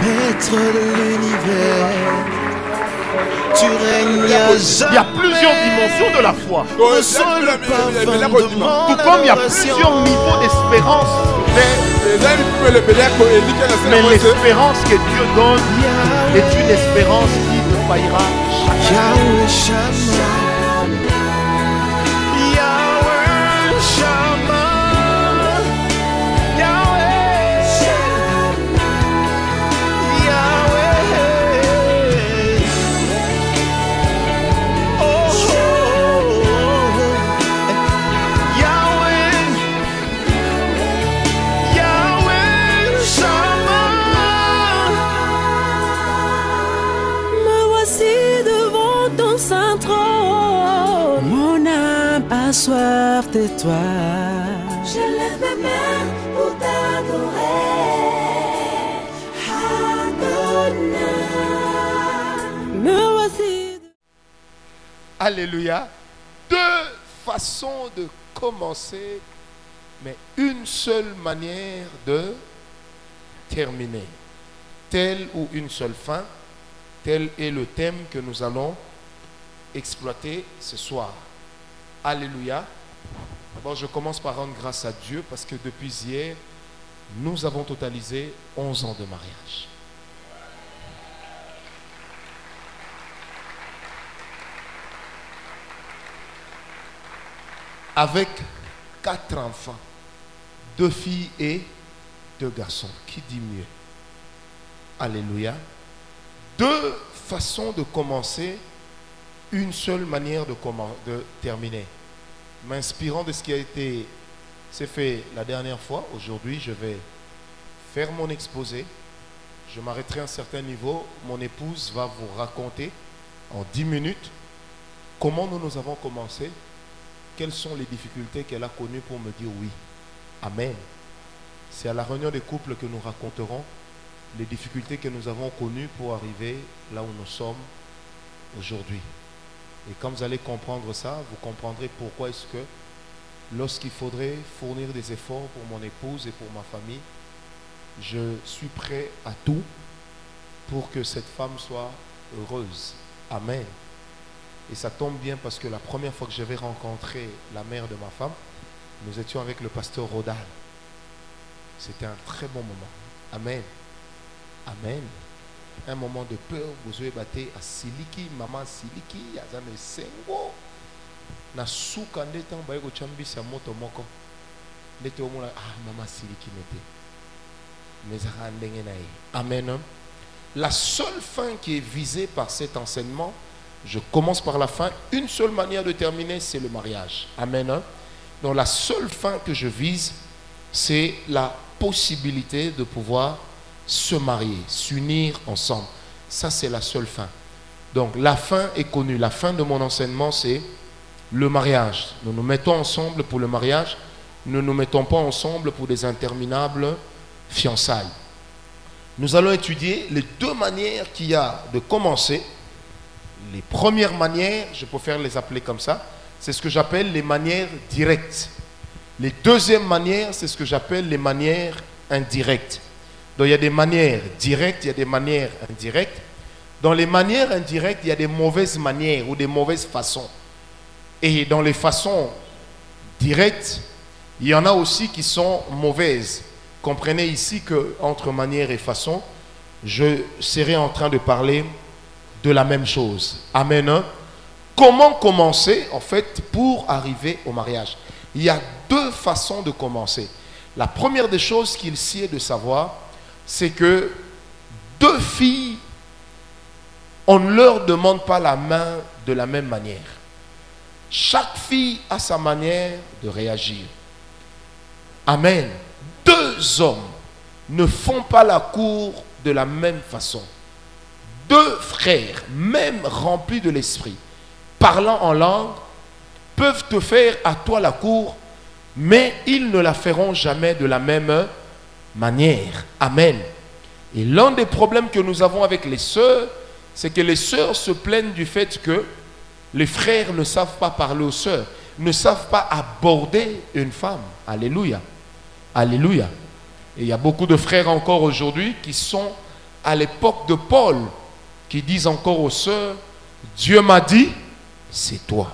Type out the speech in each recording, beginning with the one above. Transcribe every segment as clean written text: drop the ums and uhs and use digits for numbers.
Maître de l'univers, tu règnes à jamais. Il y a plusieurs dimensions de la foi. Ressens le parfum de mon Tout comme il y a adoration. plusieurs niveaux d'espérance. Mais l'espérance que Dieu donne est une espérance qui ne faillira jamais. Yahweh Shammah, Yahweh Shammah, Yahweh Shammah, Yahweh. Oh, oh, oh. Yahweh, Yahweh Shammah. Me voici devant ton saint trône. Mon âme a soif de toi. Je lève mes mains pour t'adorer. Adonai. Me voici. Alléluia. Deux façons de commencer, mais une seule manière de terminer. Telle ou une seule fin, tel est le thème que nous allons exploiter ce soir. Alléluia. D'abord, je commence par rendre grâce à Dieu parce que depuis hier, nous avons totalisé 11 ans de mariage. Avec 4 enfants, 2 filles et 2 garçons. Qui dit mieux? Alléluia. 2 façons de commencer, une seule manière de terminer. M'inspirant de ce qui a été fait la dernière fois, aujourd'hui je vais faire mon exposé. Je m'arrêterai à un certain niveau. Mon épouse va vous raconter en 10 minutes comment nous avons commencé, quelles sont les difficultés qu'elle a connues pour me dire oui. Amen. C'est à la réunion des couples que nous raconterons les difficultés que nous avons connues pour arriver là où nous sommes aujourd'hui. Et quand vous allez comprendre ça, vous comprendrez pourquoi est-ce que lorsqu'il faudrait fournir des efforts pour mon épouse et pour ma famille, je suis prêt à tout pour que cette femme soit heureuse. Amen. Et ça tombe bien parce que la première fois que j'avais rencontré la mère de ma femme, nous étions avec le pasteur Rodal. C'était un très bon moment. Amen. Amen. Un moment de peur, vous avez battu à Siliki, maman Siliki, Yazane Sengo. Na souka ndeta mbaye ko chambisa moto moko. Ndete omona maman Siliki mete. Mais ndenge na ye. Amen. La seule fin qui est visée par cet enseignement, je commence par la fin, une seule manière de terminer, c'est le mariage. Amen. Donc la seule fin que je vise, c'est la possibilité de pouvoir se marier, s'unir ensemble. Ça, c'est la seule fin. Donc, la fin est connue. La fin de mon enseignement, c'est le mariage. Nous nous mettons ensemble pour le mariage. Nous ne nous mettons pas ensemble pour des interminables fiançailles. Nous allons étudier les 2 manières qu'il y a de commencer. Les premières manières, je préfère les appeler comme ça, c'est ce que j'appelle les manières directes. Les deuxièmes manières, c'est ce que j'appelle les manières indirectes. Donc il y a des manières directes, il y a des manières indirectes. Dans les manières indirectes, il y a des mauvaises manières ou des mauvaises façons. Et dans les façons directes, il y en a aussi qui sont mauvaises. Comprenez ici qu'entre manière et façon, je serai en train de parler de la même chose. Amen. Comment commencer en fait pour arriver au mariage? Il y a 2 façons de commencer. La première des choses qu'il s'y est de savoir, c'est que 2 filles, on ne leur demande pas la main de la même manière. Chaque fille a sa manière de réagir. Amen. 2 hommes ne font pas la cour de la même façon. 2 frères, même remplis de l'esprit, parlant en langue, peuvent te faire à toi la cour, mais ils ne la feront jamais de la même manière. Amen. Et l'un des problèmes que nous avons avec les sœurs, c'est que les sœurs se plaignent du fait que les frères ne savent pas parler aux sœurs, ne savent pas aborder une femme. Alléluia. Alléluia. Et il y a beaucoup de frères encore aujourd'hui qui sont à l'époque de Paul, qui disent encore aux sœurs, Dieu m'a dit, c'est toi.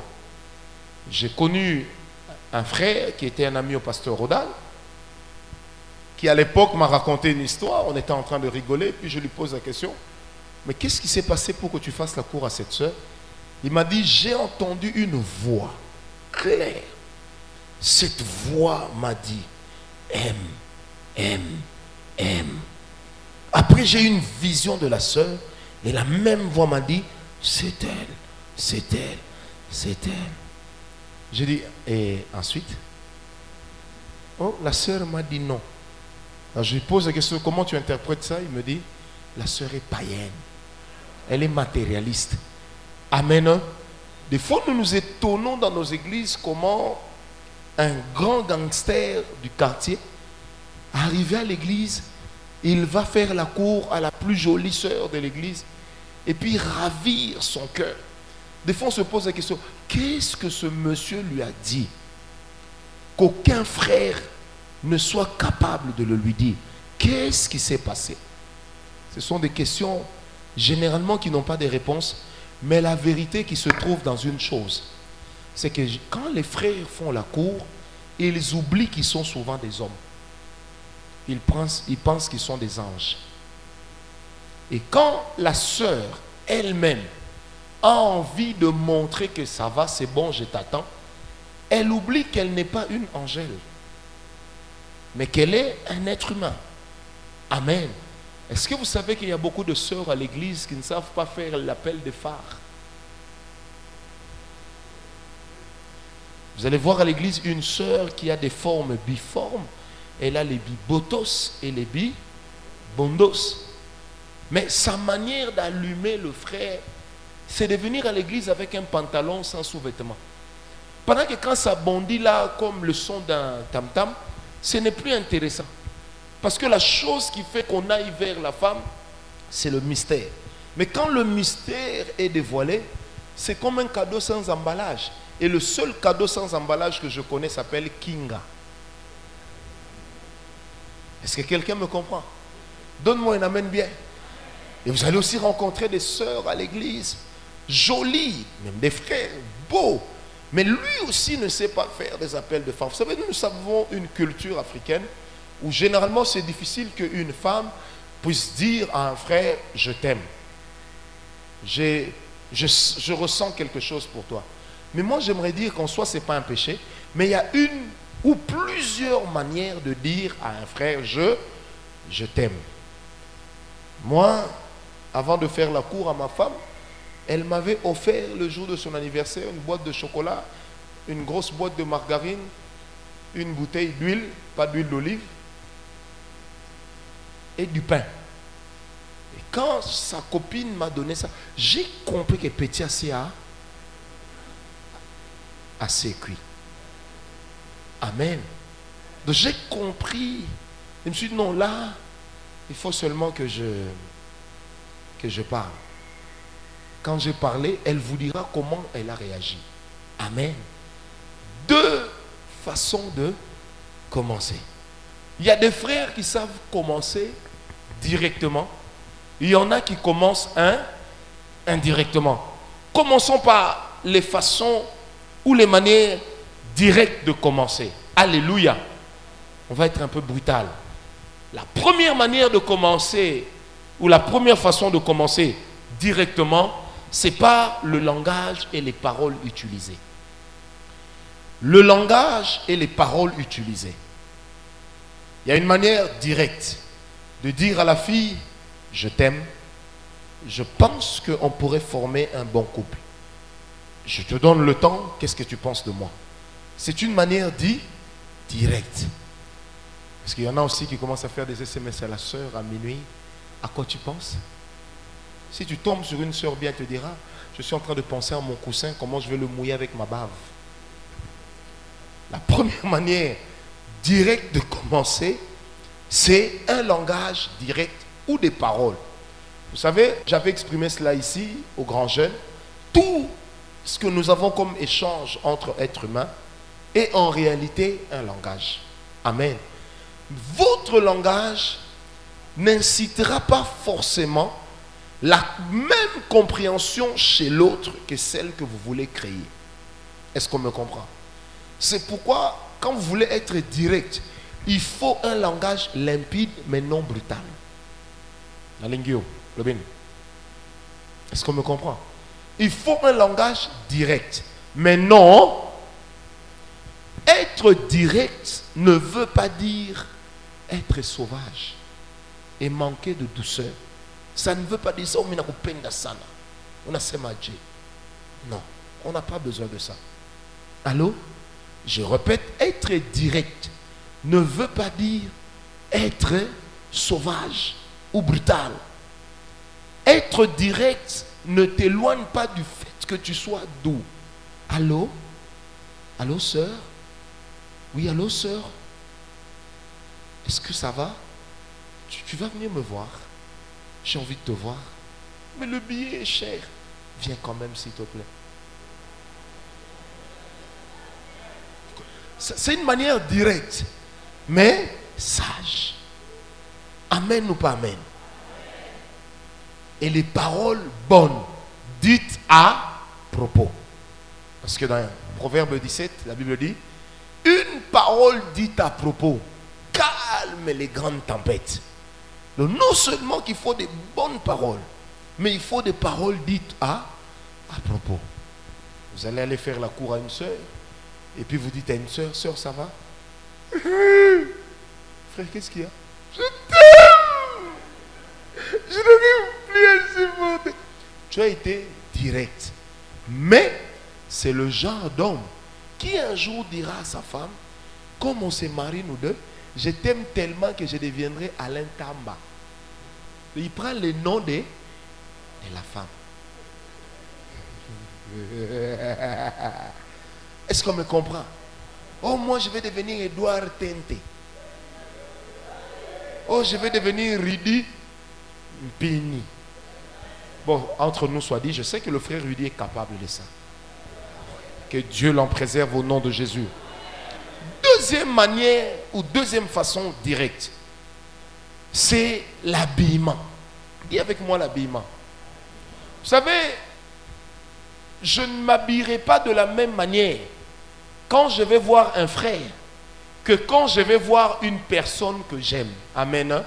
J'ai connu un frère qui était un ami au pasteur Rodal, qui à l'époque m'a raconté une histoire, on était en train de rigoler, puis je lui pose la question, mais qu'est-ce qui s'est passé pour que tu fasses la cour à cette sœur? Il m'a dit, j'ai entendu une voix claire. Cette voix m'a dit, aime. Après, j'ai eu une vision de la sœur, et la même voix m'a dit, c'est elle. J'ai dit, et ensuite? Oh, la sœur m'a dit non. Alors je lui pose la question, comment tu interprètes ça? Il me dit, la sœur est païenne. Elle est matérialiste. Amen. Des fois, nous nous étonnons dans nos églises comment un grand gangster du quartier, arrivé à l'église, il va faire la cour à la plus jolie sœur de l'église et puis ravir son cœur. Des fois, on se pose la question, qu'est-ce que ce monsieur lui a dit qu'aucun frère ne soit capable de le lui dire? Qu'est-ce qui s'est passé? Ce sont des questions généralement qui n'ont pas de réponse, mais la vérité qui se trouve dans une chose, c'est que quand les frères font la cour, ils oublient qu'ils sont souvent des hommes. Ils pensent qu'ils sont des anges. Et quand la sœur elle-même a envie de montrer que ça va, c'est bon, je t'attends, elle oublie qu'elle n'est pas une angèle, mais qu'elle est un être humain. Amen. Est-ce que vous savez qu'il y a beaucoup de sœurs à l'église qui ne savent pas faire l'appel des phares? Vous allez voir à l'église une sœur qui a des formes biformes. Elle a les bibotos et les bibondos. Mais sa manière d'allumer le frère, c'est de venir à l'église avec un pantalon sans sous-vêtements. Pendant que quand ça bondit là, comme le son d'un tam-tam, ce n'est plus intéressant. Parce que la chose qui fait qu'on aille vers la femme, c'est le mystère. Mais quand le mystère est dévoilé, c'est comme un cadeau sans emballage. Et le seul cadeau sans emballage que je connais s'appelle Kinga. Est-ce que quelqu'un me comprend? Donne-moi un amen bien. Et vous allez aussi rencontrer des sœurs à l'église, jolies, même des frères, beaux. Mais lui aussi ne sait pas faire des appels de femmes. Vous savez, nous avons une culture africaine où généralement c'est difficile qu'une femme puisse dire à un frère, je t'aime. Je ressens quelque chose pour toi. Mais moi j'aimerais dire qu'en soi ce n'est pas un péché, mais il y a une ou plusieurs manières de dire à un frère, je t'aime. Moi, avant de faire la cour à ma femme, elle m'avait offert le jour de son anniversaire une boîte de chocolat, une grosse boîte de margarine, une bouteille d'huile, pas d'huile d'olive, et du pain. Et quand sa copine m'a donné ça, j'ai compris que petit assez cuit. Amen. Donc j'ai compris. Je me suis dit non, là, il faut seulement que je parle. Quand j'ai parlé, elle vous dira comment elle a réagi. Amen. Deux façons de commencer. Il y a des frères qui savent commencer directement. Il y en a qui commencent indirectement. Commençons par les façons ou les manières directes de commencer. Alléluia. On va être un peu brutal. La première manière de commencer, ou la première façon de commencer directement, c'est par le langage et les paroles utilisées. Le langage et les paroles utilisées. Il y a une manière directe de dire à la fille, je t'aime, je pense qu'on pourrait former un bon couple. Je te donne le temps, qu'est-ce que tu penses de moi? C'est une manière directe. Parce qu'il y en a aussi qui commencent à faire des SMS à la sœur à minuit. À quoi tu penses? Si tu tombes sur une sœur bien, elle te dira, je suis en train de penser à mon coussin, comment je vais le mouiller avec ma bave. La première manière directe de commencer, c'est un langage direct ou des paroles. Vous savez, j'avais exprimé cela ici, aux grands jeunes. Tout ce que nous avons comme échange entre êtres humains est en réalité un langage. Amen. Votre langage n'incitera pas forcément la même compréhension chez l'autre que celle que vous voulez créer. Est-ce qu'on me comprend? C'est pourquoi, quand vous voulez être direct, il faut un langage limpide mais non brutal. Est-ce qu'on me comprend? Il faut un langage direct, mais non. Être direct ne veut pas dire être sauvage et manquer de douceur. Ça ne veut pas dire ça. Non, on n'a pas besoin de ça. Allô? Je répète, être direct ne veut pas dire être sauvage ou brutal. Être direct ne t'éloigne pas du fait que tu sois doux. Allô? Allô, sœur? Oui, allô, sœur? Est-ce que ça va? Tu vas venir me voir? J'ai envie de te voir. Mais le billet est cher. Viens quand même, s'il te plaît. C'est une manière directe, mais sage. Amen ou pas amen? Et les paroles bonnes, dites à propos. Parce que dans Proverbe 17, la Bible dit, une parole dite à propos calme les grandes tempêtes. Donc non seulement qu'il faut des bonnes paroles, mais il faut des paroles dites à propos. Vous allez aller faire la cour à une soeur, et puis vous dites à une soeur, sœur, ça va? Frère, qu'est-ce qu'il y a? Je t'aime! Je n'arrive plus à supporter. Tu as été direct. Mais c'est le genre d'homme qui un jour dira à sa femme, comme on s'est mariés nous deux, je t'aime tellement que je deviendrai Alain Tamba. Il prend le nom de la femme. Est-ce qu'on me comprend? Oh, moi je vais devenir Edouard Tenté. Oh, je vais devenir Rudy Pini. Bon, entre nous soit dit, je sais que le frère Rudy est capable de ça. Que Dieu l'en préserve au nom de Jésus. Deuxième manière ou deuxième façon directe, c'est l'habillement. Dis avec moi l'habillement. Vous savez, je ne m'habillerai pas de la même manière quand je vais voir un frère que quand je vais voir une personne que j'aime. Amen. Hein?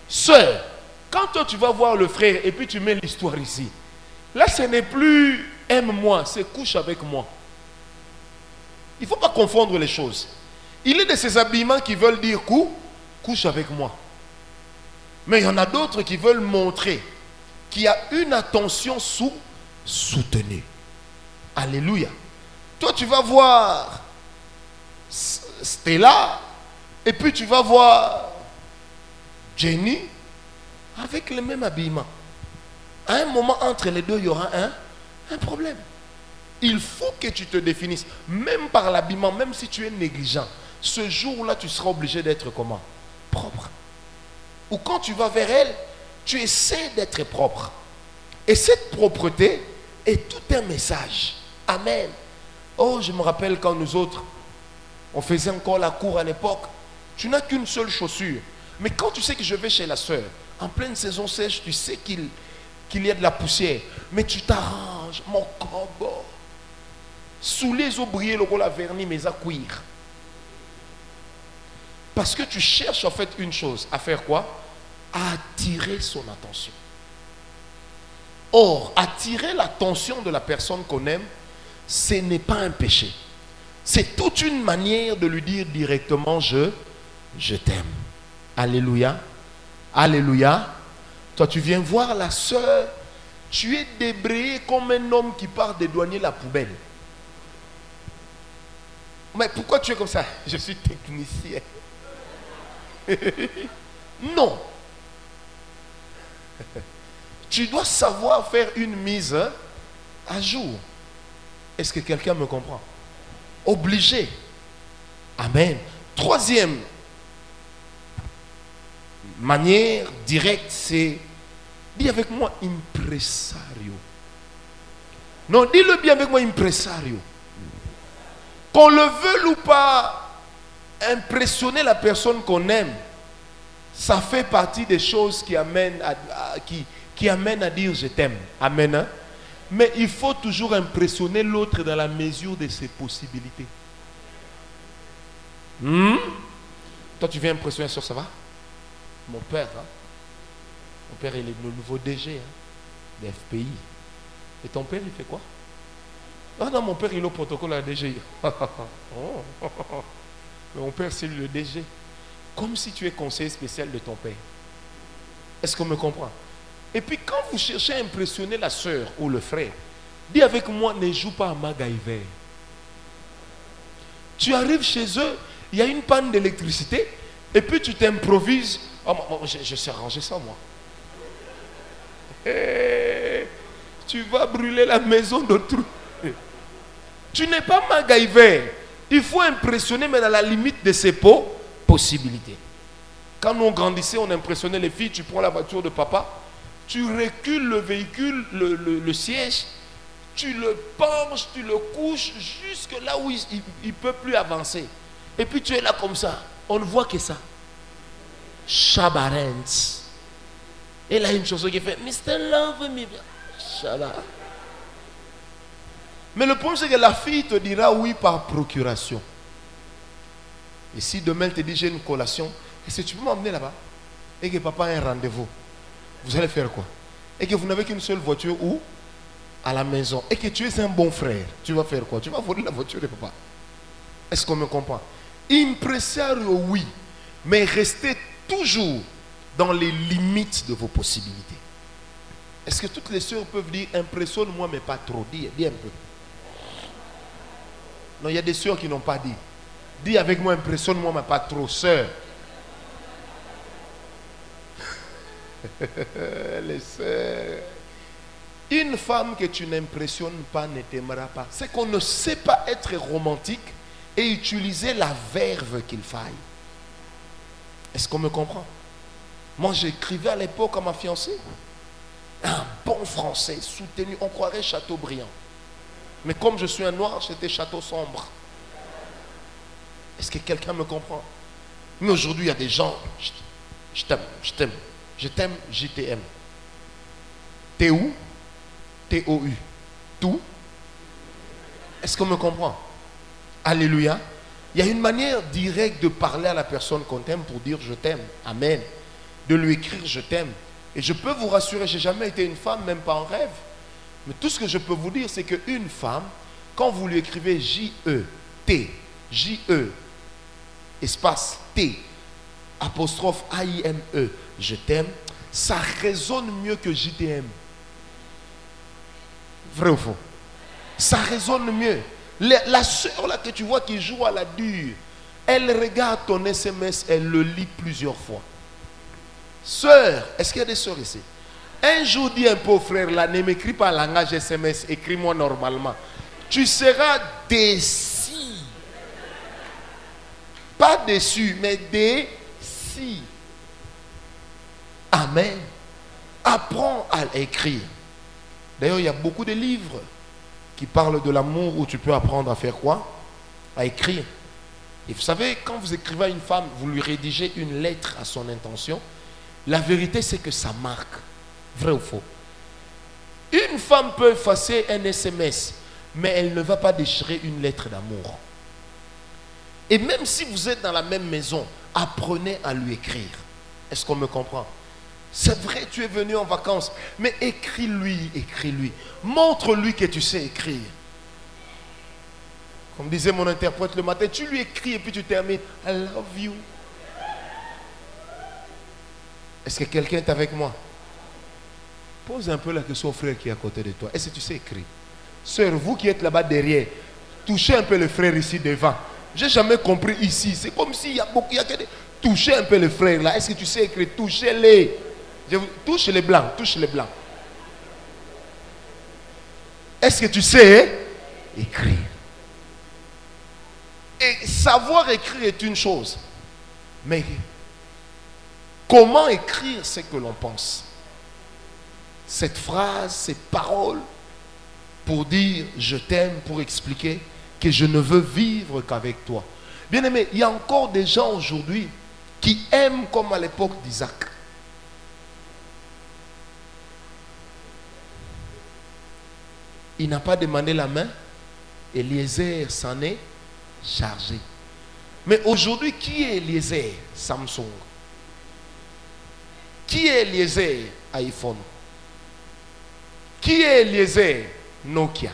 Sœur, quand toi tu vas voir le frère et puis tu mets l'histoire ici, là ce n'est plus aime-moi, c'est couche avec moi. Il ne faut pas confondre les choses. Il est de ces habillements qui veulent dire couche avec moi. Mais il y en a d'autres qui veulent montrer qu'il y a une attention soutenue. Alléluia. Toi, tu vas voir Stella et puis tu vas voir Jenny avec le même habillement. À un moment entre les deux, il y aura un problème. Il faut que tu te définisses, même par l'habillement, même si tu es négligent. Ce jour-là, tu seras obligé d'être comment? Propre. Ou quand tu vas vers elle, tu essaies d'être propre. Et cette propreté est tout un message. Amen. Oh, je me rappelle quand nous autres, on faisait encore la cour à l'époque. Tu n'as qu'une seule chaussure. Mais quand tu sais que je vais chez la sœur, en pleine saison sèche, tu sais qu'il y a de la poussière. Mais tu t'arranges, mon combo. Sous les eaux brillées, le rôle à vernis, mais à cuire. Parce que tu cherches en fait une chose. À faire quoi? À attirer son attention. Or, attirer l'attention de la personne qu'on aime, ce n'est pas un péché. C'est toute une manière de lui dire directement, je t'aime. Alléluia. Alléluia. Toi, tu viens voir la sœur, tu es débrayé comme un homme qui part dédouaner la poubelle. Mais pourquoi tu es comme ça? Je suis technicien. Non. Tu dois savoir faire une mise à jour. Est-ce que quelqu'un me comprend? Obligé. Amen. Troisième manière directe, c'est, dis avec moi, impresario. Non, dis-le bien avec moi, impresario. Qu'on le veuille ou pas, impressionner la personne qu'on aime, Ça fait partie des choses qui amènent qui amènent à dire je t'aime. Amen. Hein? Mais il faut toujours impressionner l'autre dans la mesure de ses possibilités. Toi, tu viens impressionner sur ça va? Mon père, hein? Mon père, il est le nouveau DG hein, des FPI. Et ton père, il fait quoi? Ah non, mon père, il est au protocole à la DG. Mais mon père, c'est lui le DG. Comme si tu es conseiller spécial de ton père. Est-ce qu'on me comprend? Et puis quand vous cherchez à impressionner la soeur ou le frère, dis avec moi, ne joue pas à MacGyver. Tu arrives chez eux, il y a une panne d'électricité, et puis tu t'improvises. Oh, je sais arranger ça, moi. Et tu vas brûler la maison d'autrui. Tu n'es pas MacGyver. Il faut impressionner, mais dans la limite de ses possibilités. Quand nous on grandissait, on impressionnait les filles, tu prends la voiture de papa, tu recules le véhicule, le siège, tu le penches, tu le couches jusque là où il ne peut plus avancer. Et puis tu es là comme ça. On ne voit que ça. Shabarens. Et là, une chanson qui fait Mr. Love Me. Shabba. Mais le problème, c'est que la fille te dira oui par procuration. Et si demain elle te dit j'ai une collation, est-ce que tu peux m'emmener là-bas? Et que papa a un rendez-vous. Vous allez faire quoi? Et que vous n'avez qu'une seule voiture où? À la maison. Et que tu es un bon frère. Tu vas faire quoi? Tu vas voler la voiture de papa. Est-ce qu'on me comprend? Impressario, oui. Mais restez toujours dans les limites de vos possibilités. Est-ce que toutes les sœurs peuvent dire impressionne-moi mais pas trop? Dis un peu. Non, il y a des sœurs qui n'ont pas dit. Dis avec moi impressionne-moi mais pas trop, sœur. Les sœurs. Une femme que tu n'impressionnes pas ne t'aimera pas. C'est qu'on ne sait pas être romantique et utiliser la verve qu'il faille. Est-ce qu'on me comprend? Moi j'écrivais à l'époque à ma fiancée un bon français soutenu, on croirait Chateaubriand. Mais comme je suis un noir, c'était Château Sombre. Est-ce que quelqu'un me comprend? Mais aujourd'hui il y a des gens, je t'aime, je t'aime. Je t'aime, JTM. T'es où? T-O-U. Tout. Est-ce qu'on me comprend? Alléluia. Il y a une manière directe de parler à la personne qu'on t'aime pour dire je t'aime. Amen. De lui écrire je t'aime. Et je peux vous rassurer, je n'ai jamais été une femme, même pas en rêve. Mais tout ce que je peux vous dire, c'est qu'une femme, quand vous lui écrivez J-E-T, J-E, espace T, apostrophe A-I-M-E, je t'aime, ça résonne mieux que JTM. Vrai ou faux? Ça résonne mieux. La soeur là que tu vois qui joue à la dure, elle regarde ton SMS, elle le lit plusieurs fois. Sœur, est-ce qu'il y a des sœurs ici? Un jour, dis un peu au frère là, ne m'écris pas en langage SMS, écris-moi normalement. Tu seras déçu. Pas déçu, mais déçu. Amen. Apprends à écrire. D'ailleurs, il y a beaucoup de livres qui parlent de l'amour où tu peux apprendre à faire quoi? À écrire. Et vous savez, quand vous écrivez à une femme, vous lui rédigez une lettre à son intention, la vérité c'est que ça marque. Vrai ou faux? Une femme peut effacer un SMS, mais elle ne va pas déchirer une lettre d'amour. Et même si vous êtes dans la même maison, apprenez à lui écrire. Est-ce qu'on me comprend? C'est vrai, tu es venu en vacances, mais écris-lui, écris-lui. Montre-lui que tu sais écrire. Comme disait mon interprète le matin, tu lui écris et puis tu termines. I love you. Est-ce que quelqu'un est avec moi? Pose un peu la question au frère qui est à côté de toi. Est-ce que tu sais écrire? Sœur, vous qui êtes là-bas derrière, touchez un peu le frère ici devant. J'ai jamais compris ici. C'est comme s'il y a beaucoup. Touchez un peu le frère là. Est-ce que tu sais écrire? Touchez-les. Touche les blancs. Touche les blancs. Est-ce que tu sais écrire? Et savoir écrire est une chose. Mais comment écrire ce que l'on pense? Cette phrase, ces paroles pour dire je t'aime, pour expliquer que je ne veux vivre qu'avec toi. Bien aimé, il y a encore des gens aujourd'hui qui aime comme à l'époque d'Isaac. Il n'a pas demandé la main. Eliezer s'en est chargé. Mais aujourd'hui, qui est Eliezer? Samsung. Qui est Eliezer? iPhone. Qui est Eliezer? Nokia.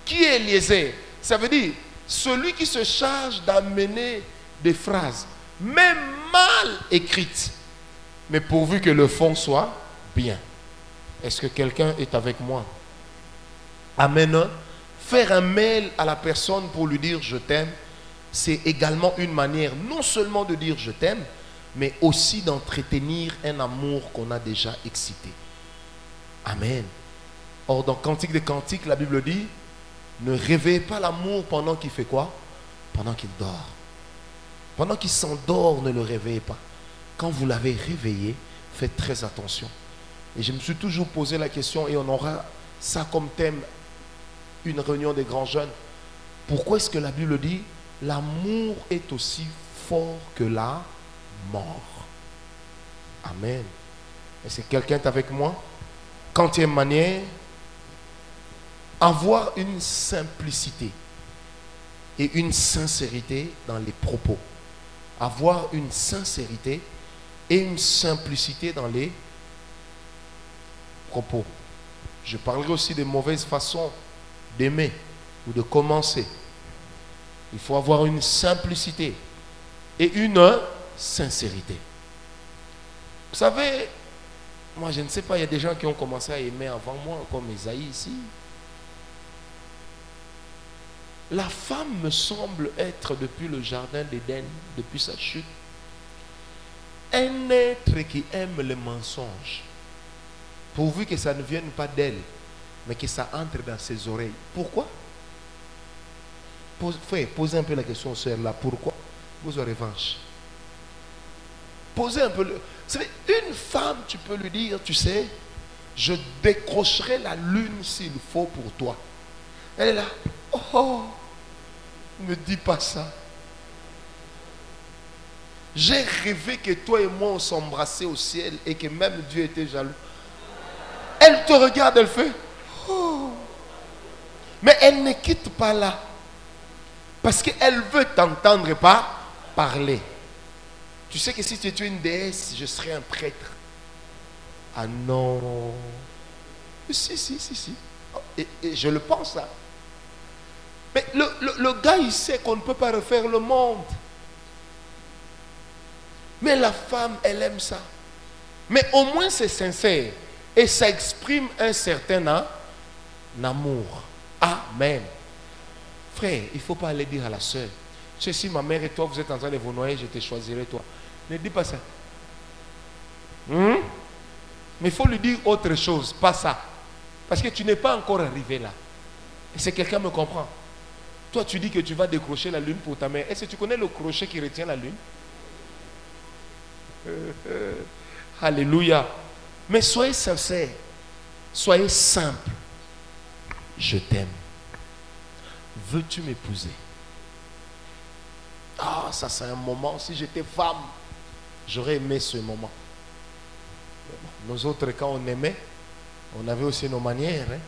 Qui est Eliezer? Ça veut dire celui qui se charge d'amener des phrases, même mal écrites, mais pourvu que le fond soit bien. Est-ce que quelqu'un est avec moi? Amen. Faire un mail à la personne pour lui dire je t'aime, c'est également une manière non seulement de dire je t'aime, mais aussi d'entretenir un amour qu'on a déjà excité. Amen. Or, dans Cantique des Cantiques, la Bible dit, ne réveillez pas l'amour pendant qu'il fait quoi? Pendant qu'il dort. Pendant qu'il s'endort, ne le réveillez pas. Quand vous l'avez réveillé, faites très attention. Et je me suis toujours posé la question, et on aura ça comme thème, une réunion des grands jeunes. Pourquoi est-ce que la Bible dit, l'amour est aussi fort que la mort? Amen. Est-ce que quelqu'un est avec moi? Quatrième manière, avoir une simplicité et une sincérité dans les propos. Avoir une sincérité et une simplicité dans les propos. Je parlerai aussi des mauvaises façons d'aimer ou de commencer. Il faut avoir une simplicité et une sincérité. Vous savez, moi je ne sais pas, il y a des gens qui ont commencé à aimer avant moi, comme Esaïe ici. La femme me semble être, depuis le jardin d'Éden, depuis sa chute, un être qui aime le mensonge, pourvu que ça ne vienne pas d'elle, mais que ça entre dans ses oreilles. Pourquoi? Posez un peu la question, sœur, là. Pourquoi? Vous aurez revanche. Posez un peu le... Vous savez, une femme, tu peux lui dire, tu sais, je décrocherai la lune s'il faut pour toi. Elle est là. Oh, ne dis pas ça. J'ai rêvé que toi et moi on s'embrassait au ciel et que même Dieu était jaloux. Elle te regarde, elle fait oh. Mais elle ne quitte pas là. Parce qu'elle veut t'entendre pas parler. Tu sais que si tu es une déesse, je serais un prêtre. Ah non. Si. Et je le pense là. Mais le gars, il sait qu'on ne peut pas refaire le monde. Mais la femme, elle aime ça. Mais au moins c'est sincère. Et ça exprime un certain amour. Amen. Frère, il ne faut pas aller dire à la soeur, tu sais, si ma mère et toi, vous êtes en train de vous noyer, je te choisirai toi. Ne dis pas ça. Mais il faut lui dire autre chose, pas ça. Parce que tu n'es pas encore arrivé là. Et si quelqu'un me comprend. Toi, tu dis que tu vas décrocher la lune pour ta mère. Est-ce que tu connais le crochet qui retient la lune? Alléluia. Mais soyez sincères. Soyez simples. Je t'aime. Veux-tu m'épouser? Ah, ça c'est un moment. Si j'étais femme, j'aurais aimé ce moment. Nous autres, quand on aimait, on avait aussi nos manières. Hein?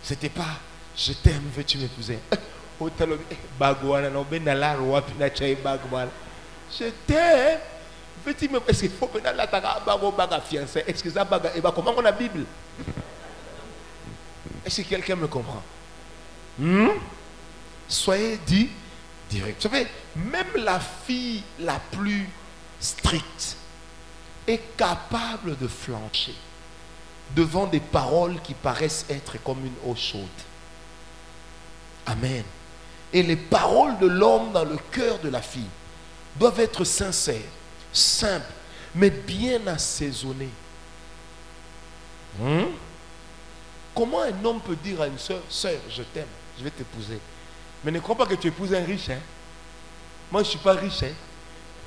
C'était pas je t'aime, veux-tu m'épouser? Je t'aime. Veux-tu m'épouser? Est-ce qu'il faut que la fiancée? Est-ce que ça comment on a la Bible? Est-ce que quelqu'un me comprend? Soyez dit direct. Vous savez, même la fille la plus stricte est capable de flancher devant des paroles qui paraissent être comme une eau chaude. Amen. Et les paroles de l'homme dans le cœur de la fille doivent être sincères, simples, mais bien assaisonnées. Comment un homme peut dire à une soeur, sœur, je t'aime, je vais t'épouser. Mais ne crois pas que tu épouses un riche. Hein? Moi, je ne suis pas riche. Hein?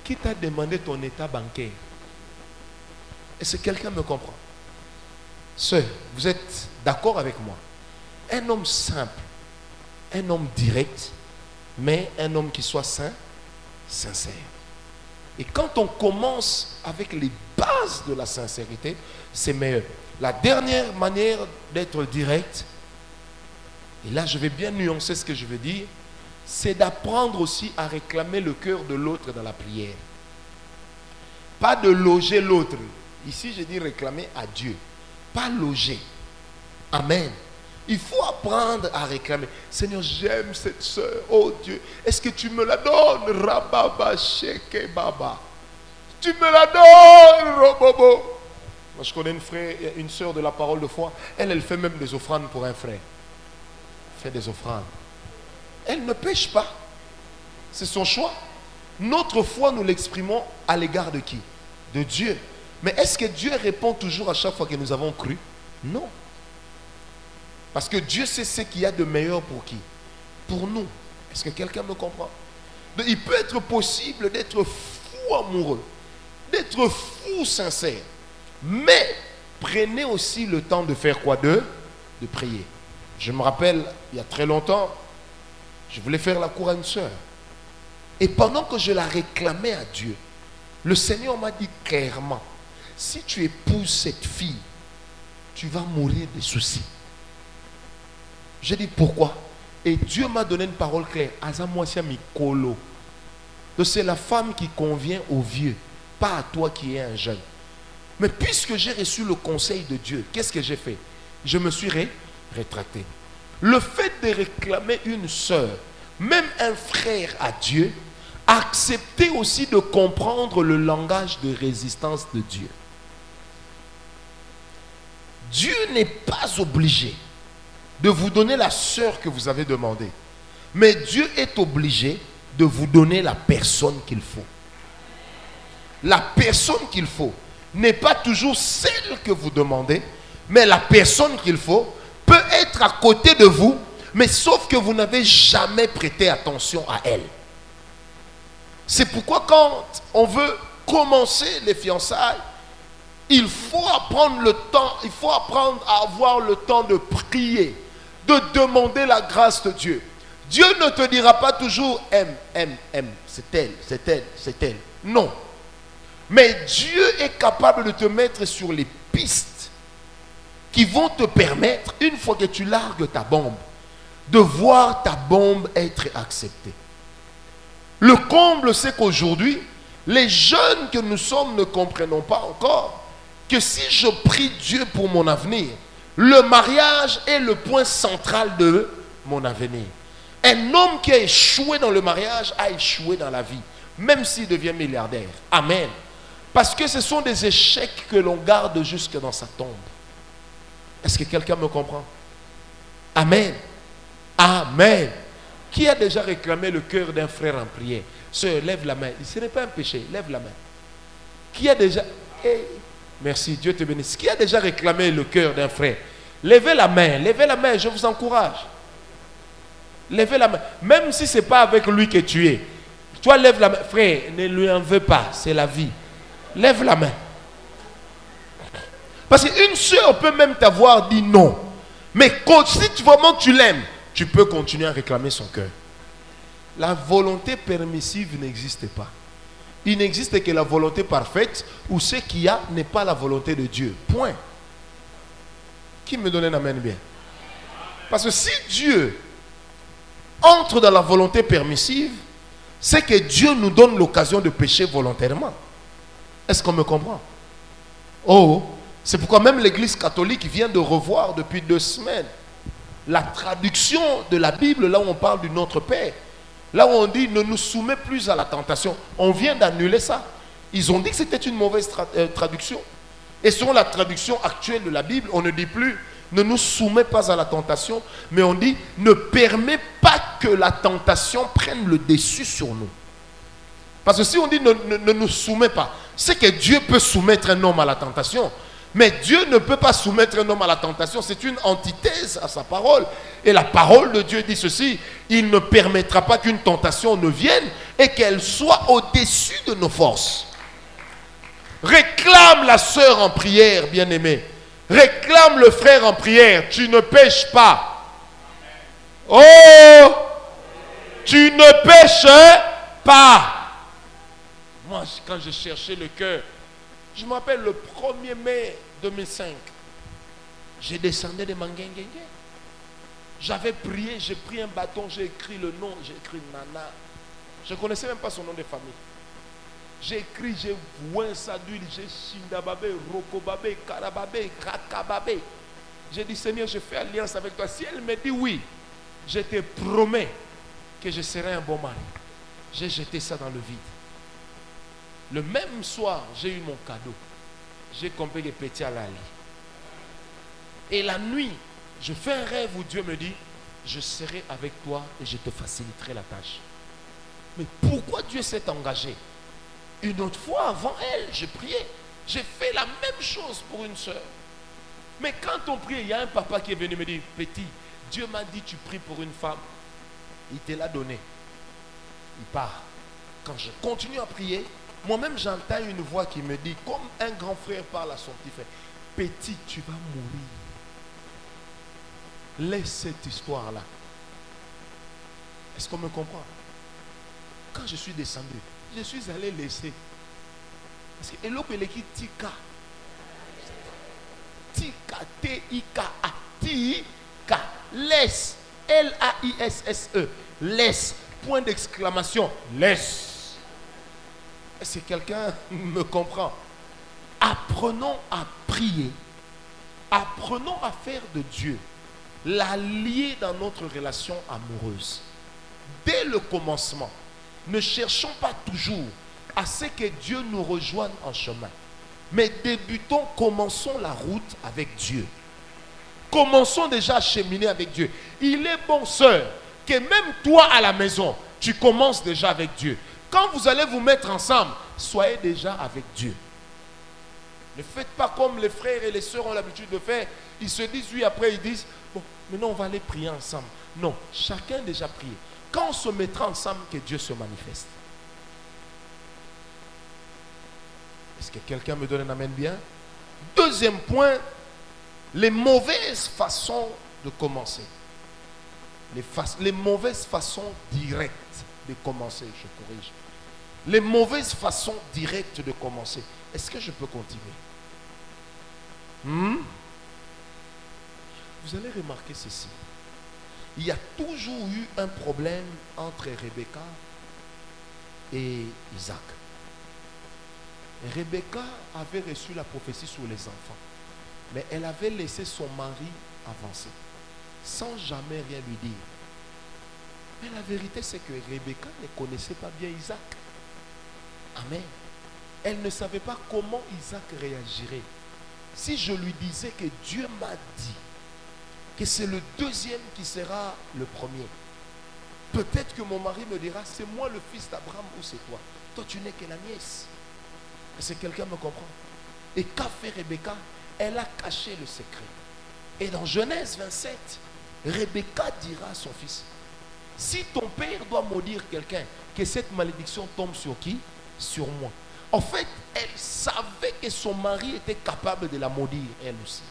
Qui t'a demandé ton état bancaire? Est-ce que quelqu'un me comprend? Sœur, vous êtes d'accord avec moi? Un homme simple, un homme direct, mais un homme qui soit sincère. Et quand on commence avec les bases de la sincérité, c'est meilleur. La dernière manière d'être direct, et là je vais bien nuancer ce que je veux dire, c'est d'apprendre aussi à réclamer le cœur de l'autre dans la prière. Pas de loger l'autre. Ici je dis réclamer à Dieu, pas loger. Amen. Il faut apprendre à réclamer. Seigneur, j'aime cette soeur. Oh Dieu, est-ce que tu me la donnes? Rababa sheke baba. Tu me la donnes, Robobo. Moi, je connais une soeur de la parole de foi. Elle fait même des offrandes pour un frère. Elle fait des offrandes. Elle ne pêche pas. C'est son choix. Notre foi, nous l'exprimons à l'égard de qui? De Dieu. Mais est-ce que Dieu répond toujours à chaque fois que nous avons cru? Non. Parce que Dieu sait ce qu'il y a de meilleur pour qui? Pour nous. Est-ce que quelqu'un me comprend? Il peut être possible d'être fou amoureux, d'être fou sincère. Mais prenez aussi le temps de faire quoi? De prier. Je me rappelle, il y a très longtemps, je voulais faire la cour à une soeur. Et pendant que je la réclamais à Dieu, le Seigneur m'a dit clairement, si tu épouses cette fille, tu vas mourir de soucis. J'ai dit pourquoi? Et Dieu m'a donné une parole claire. Donc c'est la femme qui convient aux vieux, pas à toi qui es un jeune. Mais puisque j'ai reçu le conseil de Dieu, qu'est-ce que j'ai fait? Je me suis rétracté. Le fait de réclamer une soeur, même un frère à Dieu, acceptez aussi de comprendre le langage de résistance de Dieu. Dieu n'est pas obligé de vous donner la sœur que vous avez demandée. Mais Dieu est obligé de vous donner la personne qu'il faut. La personne qu'il faut n'est pas toujours celle que vous demandez, mais la personne qu'il faut peut être à côté de vous, mais sauf que vous n'avez jamais prêté attention à elle. C'est pourquoi quand on veut commencer les fiançailles, il faut apprendre le temps, il faut apprendre à avoir le temps de prier, de demander la grâce de Dieu. Dieu ne te dira pas toujours aime, c'est elle, c'est elle, c'est elle. Non. Mais Dieu est capable de te mettre sur les pistes qui vont te permettre, une fois que tu largues ta bombe, de voir ta bombe être acceptée. Le comble, c'est qu'aujourd'hui, les jeunes que nous sommes ne comprenons pas encore que si je prie Dieu pour mon avenir, le mariage est le point central de mon avenir. Un homme qui a échoué dans le mariage a échoué dans la vie, même s'il devient milliardaire. Amen. Parce que ce sont des échecs que l'on garde jusque dans sa tombe. Est-ce que quelqu'un me comprend? Amen. Amen. Qui a déjà réclamé le cœur d'un frère en prière? Sœur, lève la main. Ce n'est pas un péché, lève la main. Qui a déjà... Merci, Dieu te bénisse. Qui a déjà réclamé le cœur d'un frère? Levez la main, je vous encourage. Levez la main. Même si ce n'est pas avec lui que tu es. Toi, lève la main. Frère, ne lui en veux pas, c'est la vie. Lève la main. Parce qu'une soeur peut même t'avoir dit non. Mais si vraiment tu l'aimes, tu peux continuer à réclamer son cœur. La volonté permissive n'existe pas. Il n'existe que la volonté parfaite, où ce qu'il y a n'est pas la volonté de Dieu. Point. Qui me donne un amen bien? Parce que si Dieu entre dans la volonté permissive, c'est que Dieu nous donne l'occasion de pécher volontairement. Est-ce qu'on me comprend? Oh, c'est pourquoi même l'Église catholique vient de revoir depuis 2 semaines la traduction de la Bible, là où on parle du Notre Père. Là où on dit ne nous soumets plus à la tentation. On vient d'annuler ça. Ils ont dit que c'était une mauvaise traduction. Et selon la traduction actuelle de la Bible, on ne dit plus ne nous soumets pas à la tentation, mais on dit ne permets pas que la tentation prenne le dessus sur nous. Parce que si on dit ne nous soumets pas, c'est que Dieu peut soumettre un homme à la tentation. Mais Dieu ne peut pas soumettre un homme à la tentation. C'est une antithèse à sa parole. Et la parole de Dieu dit ceci: il ne permettra pas qu'une tentation ne vienne et qu'elle soit au-dessus de nos forces. Réclame la sœur en prière, bien-aimée. Réclame le frère en prière. Tu ne pêches pas. Oh, tu ne pêches pas. Moi, quand je cherchais le cœur, je me rappelle le 1er mai 2005, j'ai descendu de Mangengengue. J'avais prié, j'ai pris un bâton, j'ai écrit le nom, j'ai écrit Nana. Je ne connaissais même pas son nom de famille. J'ai écrit, j'ai voué ça d'huile, j'ai Shindababé, Rokobabé, Karababé, Kakababé. J'ai dit, Seigneur, je fais alliance avec toi. Si elle me dit oui, je te promets que je serai un bon mari. J'ai jeté ça dans le vide. Le même soir, j'ai eu mon cadeau. J'ai compris les petits à l'ali. Et la nuit, je fais un rêve où Dieu me dit, je serai avec toi et je te faciliterai la tâche. Mais pourquoi Dieu s'est engagé? Une autre fois, avant elle, je priais. J'ai fait la même chose pour une soeur. Mais quand on prie, il y a un papa qui est venu me dire, petit, Dieu m'a dit, tu pries pour une femme. Il te l'a donné. Il part. Quand je continue à prier, moi-même j'entends une voix qui me dit, comme un grand frère parle à son petit frère, petit, tu vas mourir. Laisse cette histoire-là. Est-ce qu'on me comprend? Quand je suis descendu, je suis allé laisser. Parce que l'autre il écrit Tika. Tika, T-I-K-A. Tika. Laisse. L-A-I-S-S-E. Laisse. Point d'exclamation. Laisse. Est-ce que quelqu'un me comprend? Apprenons à prier. Apprenons à faire de Dieu l'allié dans notre relation amoureuse. Dès le commencement, ne cherchons pas toujours à ce que Dieu nous rejoigne en chemin. Mais débutons, commençons la route avec Dieu. Commençons déjà à cheminer avec Dieu. Il est bon, sœur, que même toi à la maison, tu commences déjà avec Dieu. Quand vous allez vous mettre ensemble, soyez déjà avec Dieu. Ne faites pas comme les frères et les sœurs ont l'habitude de faire. Ils se disent oui, après ils disent, bon, maintenant on va aller prier ensemble. Non, chacun déjà prié. Quand on se mettra ensemble, que Dieu se manifeste. Est-ce que quelqu'un me donne un amen bien? Deuxième point, les mauvaises façons de commencer. Les mauvaises façons directes de commencer, je corrige. Les mauvaises façons directes de commencer. Est-ce que je peux continuer? Vous allez remarquer ceci. Il y a toujours eu un problème entre Rebecca et Isaac. Rebecca avait reçu la prophétie sur les enfants, mais elle avait laissé son mari avancer, sans jamais rien lui dire. Mais la vérité, c'est que Rebecca ne connaissait pas bien Isaac. Amen. Elle ne savait pas comment Isaac réagirait. Si je lui disais que Dieu m'a dit que c'est le deuxième qui sera le premier, peut-être que mon mari me dira, c'est moi le fils d'Abraham ou c'est toi? Toi, tu n'es que la nièce. Est-ce que quelqu'un me comprend? Et qu'a fait Rebecca? Elle a caché le secret. Et dans Genèse 27, Rebecca dira à son fils, si ton père doit maudire quelqu'un, que cette malédiction tombe sur qui? Sur moi. En fait, elle savait que son mari était capable de la maudire, elle aussi.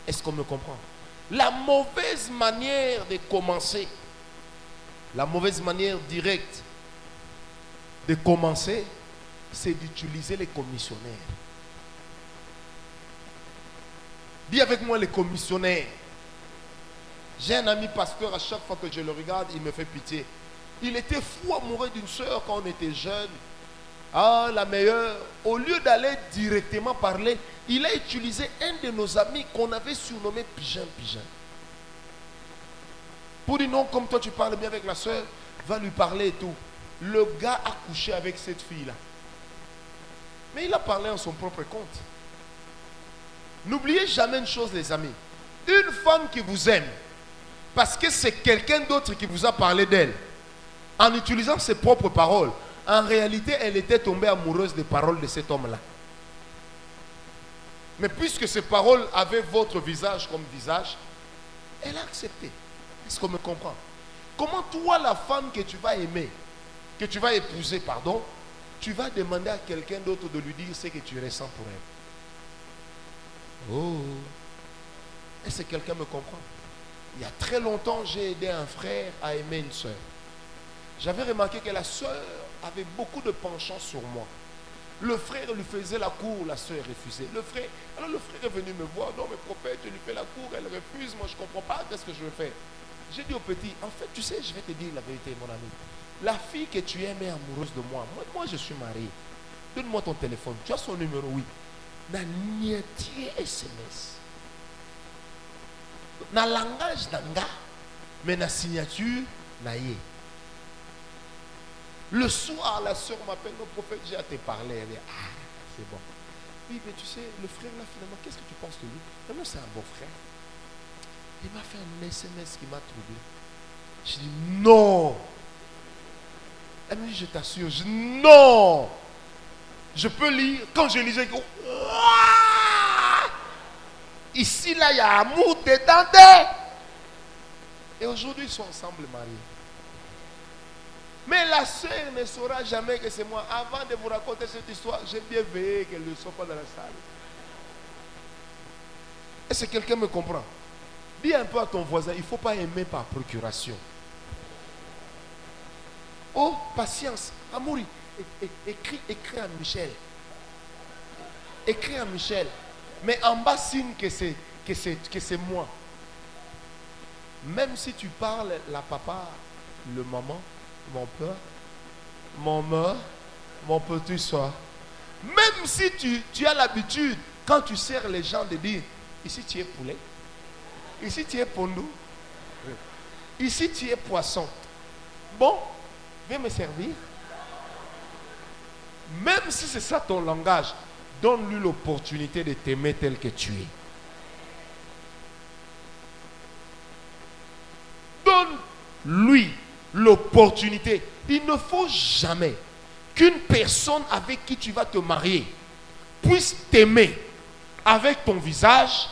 Est-ce qu'on me comprend? La mauvaise manière de commencer, la mauvaise manière directe de commencer, c'est d'utiliser les commissionnaires. Dis avec moi les commissionnaires. J'ai un ami pasteur, à chaque fois que je le regarde, il me fait pitié. Il était fou amoureux d'une soeur quand on était jeune. Ah, la meilleure. Au lieu d'aller directement parler, il a utilisé un de nos amis qu'on avait surnommé Pigeon. Pour dire non, comme toi tu parles bien avec la soeur, va lui parler et tout. Le gars a couché avec cette fille-là. Mais il a parlé en son propre compte. N'oubliez jamais une chose, les amis. Une femme qui vous aime, parce que c'est quelqu'un d'autre qui vous a parlé d'elle, en utilisant ses propres paroles, en réalité, elle était tombée amoureuse des paroles de cet homme-là. Mais puisque ces paroles avaient votre visage comme visage, elle a accepté. Est-ce qu'on me comprend? Comment toi, la femme que tu vas aimer, que tu vas épouser, pardon, tu vas demander à quelqu'un d'autre de lui dire ce que tu ressens pour elle? Oh! Est-ce que quelqu'un me comprend? Il y a très longtemps, j'ai aidé un frère à aimer une soeur. J'avais remarqué que la soeur avait beaucoup de penchant sur moi. Le frère lui faisait la cour, la soeur refusait. Alors le frère est venu me voir. Non, mais prophète, je lui fais la cour, elle refuse. Moi, je ne comprends pas. Qu'est-ce que je veux faire? J'ai dit au petit, en fait, tu sais, je vais te dire la vérité, mon ami. La fille que tu aimes est amoureuse de moi. Moi, je suis marié. Donne-moi ton téléphone. Tu as son numéro, oui. Na niétié SMS. Na langage d'anga, mais na signature, na yé. Le soir, la soeur m'appelle, le prophète, j'ai à te parler. Elle dit, ah, c'est bon. Oui, mais tu sais, le frère là, finalement, qu'est-ce que tu penses de lui? Vraiment, c'est un bon frère. Il m'a fait un SMS qui m'a troublé. Je dis, non. Elle me dit, je t'assure. Je dis, non. Je peux lire. Quand je lisais, ici, là, il y a amour dedans. Et aujourd'hui, ils sont ensemble mariés. Mais la sœur ne saura jamais que c'est moi. Avant de vous raconter cette histoire, j'ai bien veillé qu'elle ne soit pas dans la salle. Est-ce que quelqu'un me comprend? Dis un peu à ton voisin, il ne faut pas aimer par procuration. Oh, patience. Amouri, écris à Michel. Écris à Michel. Mais en bas, signe que c'est moi. Même si tu parles, la papa, le maman, mon père, mon mère, mon petit soir. Même si tu as l'habitude, quand tu sers les gens, de dire, ici tu es poulet, ici tu es pondou, ici tu es poisson. Bon, viens me servir. Même si c'est ça ton langage, donne-lui l'opportunité de t'aimer tel que tu es. Donne-lui l'opportunité. Il ne faut jamais qu'une personne avec qui tu vas te marier puisse t'aimer avec ton visage,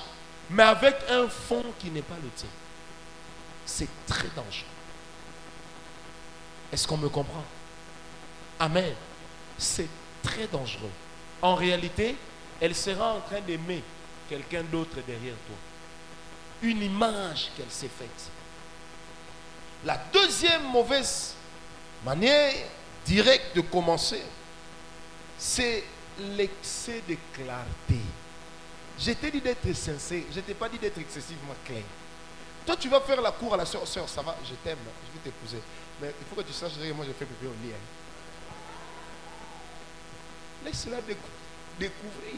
mais avec un fond qui n'est pas le tien. C'est très dangereux. Est-ce qu'on me comprend? Amen. C'est très dangereux. En réalité, elle sera en train d'aimer quelqu'un d'autre derrière toi. Une image qu'elle s'est faite. La deuxième mauvaise manière directe de commencer, c'est l'excès de clarté. Je t'ai dit d'être sincère, je ne t'ai pas dit d'être excessivement clair. Toi, tu vas faire la cour à la soeur. Soeur, ça va, je t'aime, je vais t'épouser. Mais il faut que tu saches que moi, je fais bébé au lit. Laisse-la découvrir.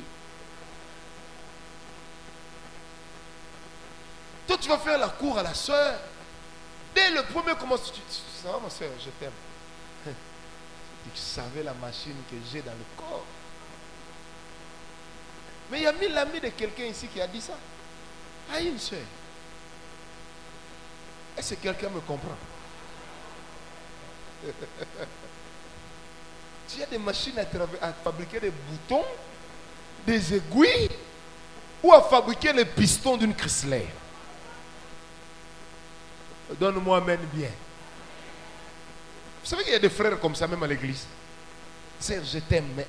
Toi, tu vas faire la cour à la soeur. Dès le premier commencement, ça va ma soeur, je t'aime. Tu savais la machine que j'ai dans le corps. Mais il y a 1000 amis de quelqu'un ici qui a dit ça. Ah, une soeur. Est-ce que quelqu'un me comprend? Tu as des machines à fabriquer des boutons, des aiguilles, ou à fabriquer les pistons d'une Chrysler. Donne-moi amen bien. Vous savez qu'il y a des frères comme ça même à l'église. Sœur, je t'aime, mais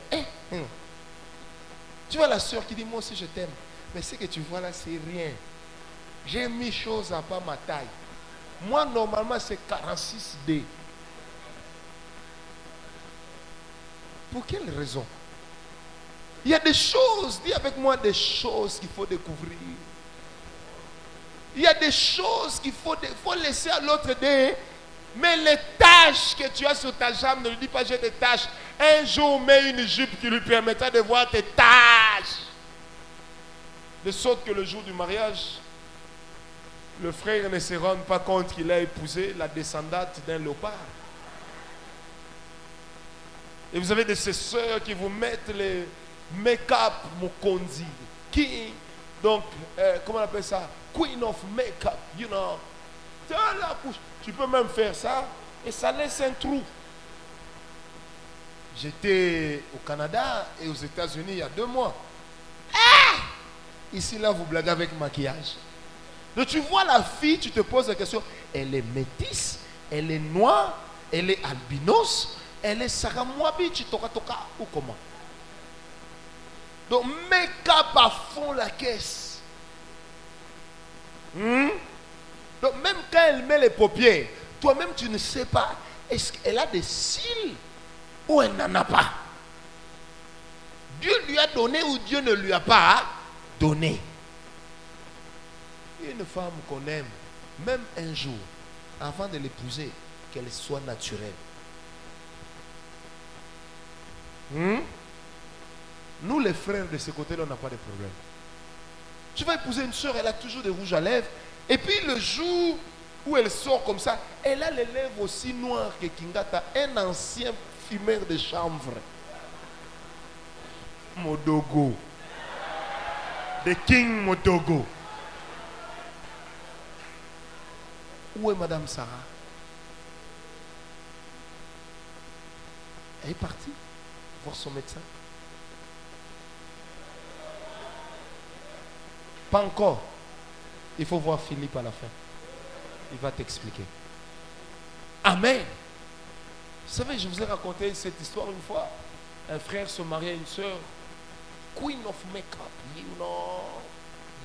tu vois la soeur qui dit moi aussi je t'aime. Mais ce que tu vois là, c'est rien. J'ai mis chose à pas ma taille. Moi, normalement, c'est 46D. Pour quelle raison? Il y a des choses, dis avec moi, des choses qu'il faut découvrir. Il y a des choses qu'il faut laisser à l'autre dire. Mais les taches que tu as sur ta jambe, ne lui dis pas j'ai des taches. Un jour, mets une jupe qui lui permettra de voir tes taches. De sorte que le jour du mariage, le frère ne se rende pas compte qu'il a épousé la descendante d'un léopard. Et vous avez de ces sœurs qui vous mettent les make-up Mokonzi. King. Donc, comment on appelle ça? Queen of make-up, you know. La couche. Tu peux même faire ça et ça laisse un trou. J'étais au Canada et aux États-Unis il y a 2 mois. Ah! Ici, là, vous blaguez avec maquillage. Donc, tu vois la fille, tu te poses la question, elle est métisse, elle est noire, elle est albinos, elle est saramwabi, tu toka ou comment? Donc, make-up à fond la caisse. Donc, même quand elle met les paupières, toi-même, tu ne sais pas, est-ce qu'elle a des cils ou elle n'en a pas. Dieu lui a donné ou Dieu ne lui a pas donné. Une femme qu'on aime, même un jour, avant de l'épouser, qu'elle soit naturelle. Nous, les frères de ce côté-là, on n'a pas de problème. Tu vas épouser une soeur, elle a toujours des rouges à lèvres. Et puis le jour où elle sort comme ça, elle a les lèvres aussi noires que Kingata, un ancien fumeur de chanvre. Modogo. The King Modogo. Où est Madame Sarah? Elle est partie voir son médecin. Pas encore. Il faut voir Philippe à la fin. Il va t'expliquer. Amen. Vous savez, je vous ai raconté cette histoire une fois. Un frère se mariait à une soeur. Queen of make-up. You know.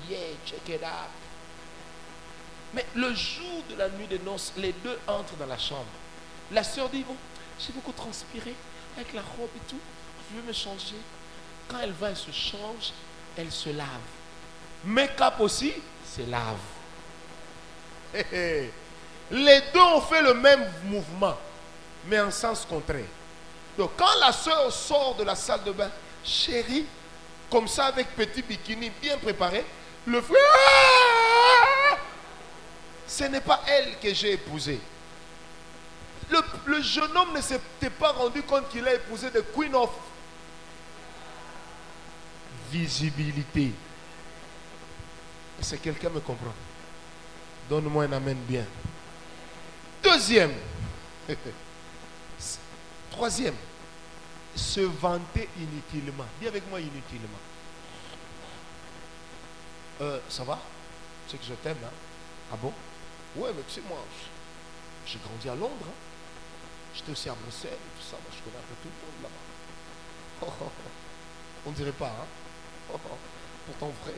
Yeah, check it out. Mais le jour de la nuit des noces, les deux entrent dans la chambre. La soeur dit, bon, j'ai beaucoup transpiré avec la robe et tout. Je veux me changer. Quand elle va, elle se change. Elle se lave. Make-up aussi, se lave. Les deux ont fait le même mouvement, mais en sens contraire. Donc quand la soeur sort de la salle de bain, chérie, comme ça avec petit bikini bien préparé, le frère, ce n'est pas elle que j'ai épousée. Le jeune homme ne s'était pas rendu compte qu'il a épousé de Queen of Visibilité. Est-ce que quelqu'un me comprend? Donne-moi un amen bien. Deuxième. Troisième. Se vanter inutilement. Dis avec moi inutilement. Ça va? Tu sais que je t'aime, hein? Ah bon? Ouais, mais tu sais, moi, j'ai grandi à Londres. Hein? J'étais aussi à Bruxelles et tout ça. Moi, je connais un peu tout le monde là-bas. On ne dirait pas, hein? Pour ton frère.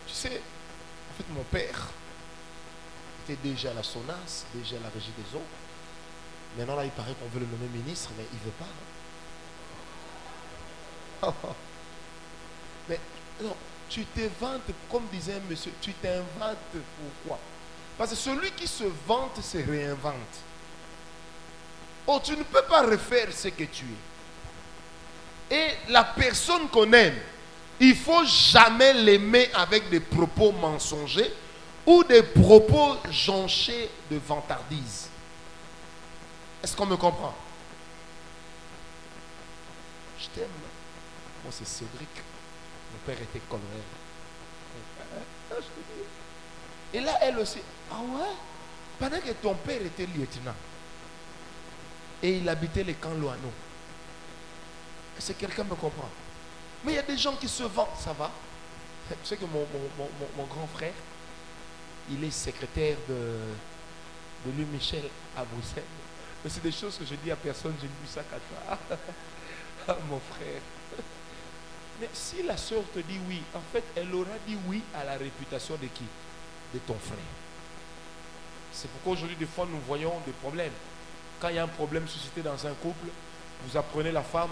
Tu sais, en fait, mon père était déjà à la SONAS, déjà à la régie des eaux. Maintenant, là, il paraît qu'on veut le nommer ministre, mais il ne veut pas. Hein? Mais non, tu te vantes, comme disait un monsieur, tu t'inventes pourquoi? Parce que celui qui se vante se réinvente. Oh, tu ne peux pas refaire ce que tu es. Et la personne qu'on aime, il ne faut jamais l'aimer avec des propos mensongers ou des propos jonchés de vantardise. Est-ce qu'on me comprend? Je t'aime. Moi, c'est Cédric. Mon père était colonel. Et là, elle aussi. Ah ouais? Pendant que ton père était lieutenant. Et il habitait les camps Loano. Est-ce que quelqu'un me comprend? Mais il y a des gens qui se vantent, ça va. Tu sais que mon grand frère, il est secrétaire de Louis Michel à Bruxelles. Mais c'est des choses que je dis à personne, je ne dis ça qu'à toi. Ah, mon frère. Mais si la soeur te dit oui, en fait, elle aura dit oui à la réputation de qui? De ton frère. C'est pourquoi aujourd'hui, des fois, nous voyons des problèmes. Quand il y a un problème suscité dans un couple, vous apprenez la femme.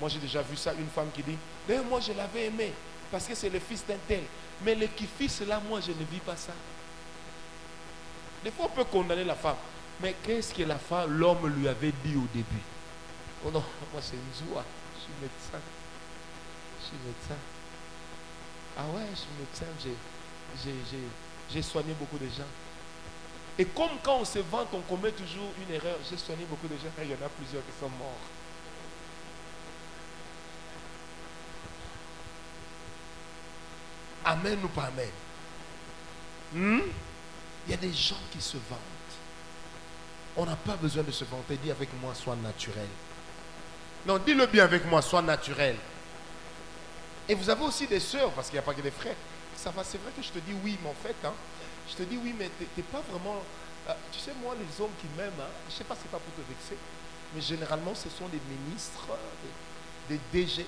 Moi, j'ai déjà vu ça, une femme qui dit, d'ailleurs, moi, je l'avais aimé, parce que c'est le fils d'un tel. Mais le fils là, moi, je ne vis pas ça. Des fois, on peut condamner la femme. Mais qu'est-ce que la femme, l'homme lui avait dit au début? Oh non, moi, c'est une joie. Je suis médecin. Je suis médecin. Ah ouais, je suis médecin. J'ai soigné beaucoup de gens. Et comme quand on se vante, on commet toujours une erreur. J'ai soigné beaucoup de gens. Il y en a plusieurs qui sont morts. Amen ou pas amen? Il y a des gens qui se vantent. On n'a pas besoin de se vanter. Dis avec moi, sois naturel. Non, dis-le bien avec moi, sois naturel. Et vous avez aussi des sœurs, parce qu'il n'y a pas que des frères. Ça va, c'est vrai que je te dis oui, mais en fait, hein, je te dis oui, mais tu n'es pas vraiment... tu sais, moi, les hommes qui m'aiment, hein, je ne sais pas si c'est pas pour te vexer, mais généralement, ce sont des ministres, des DG.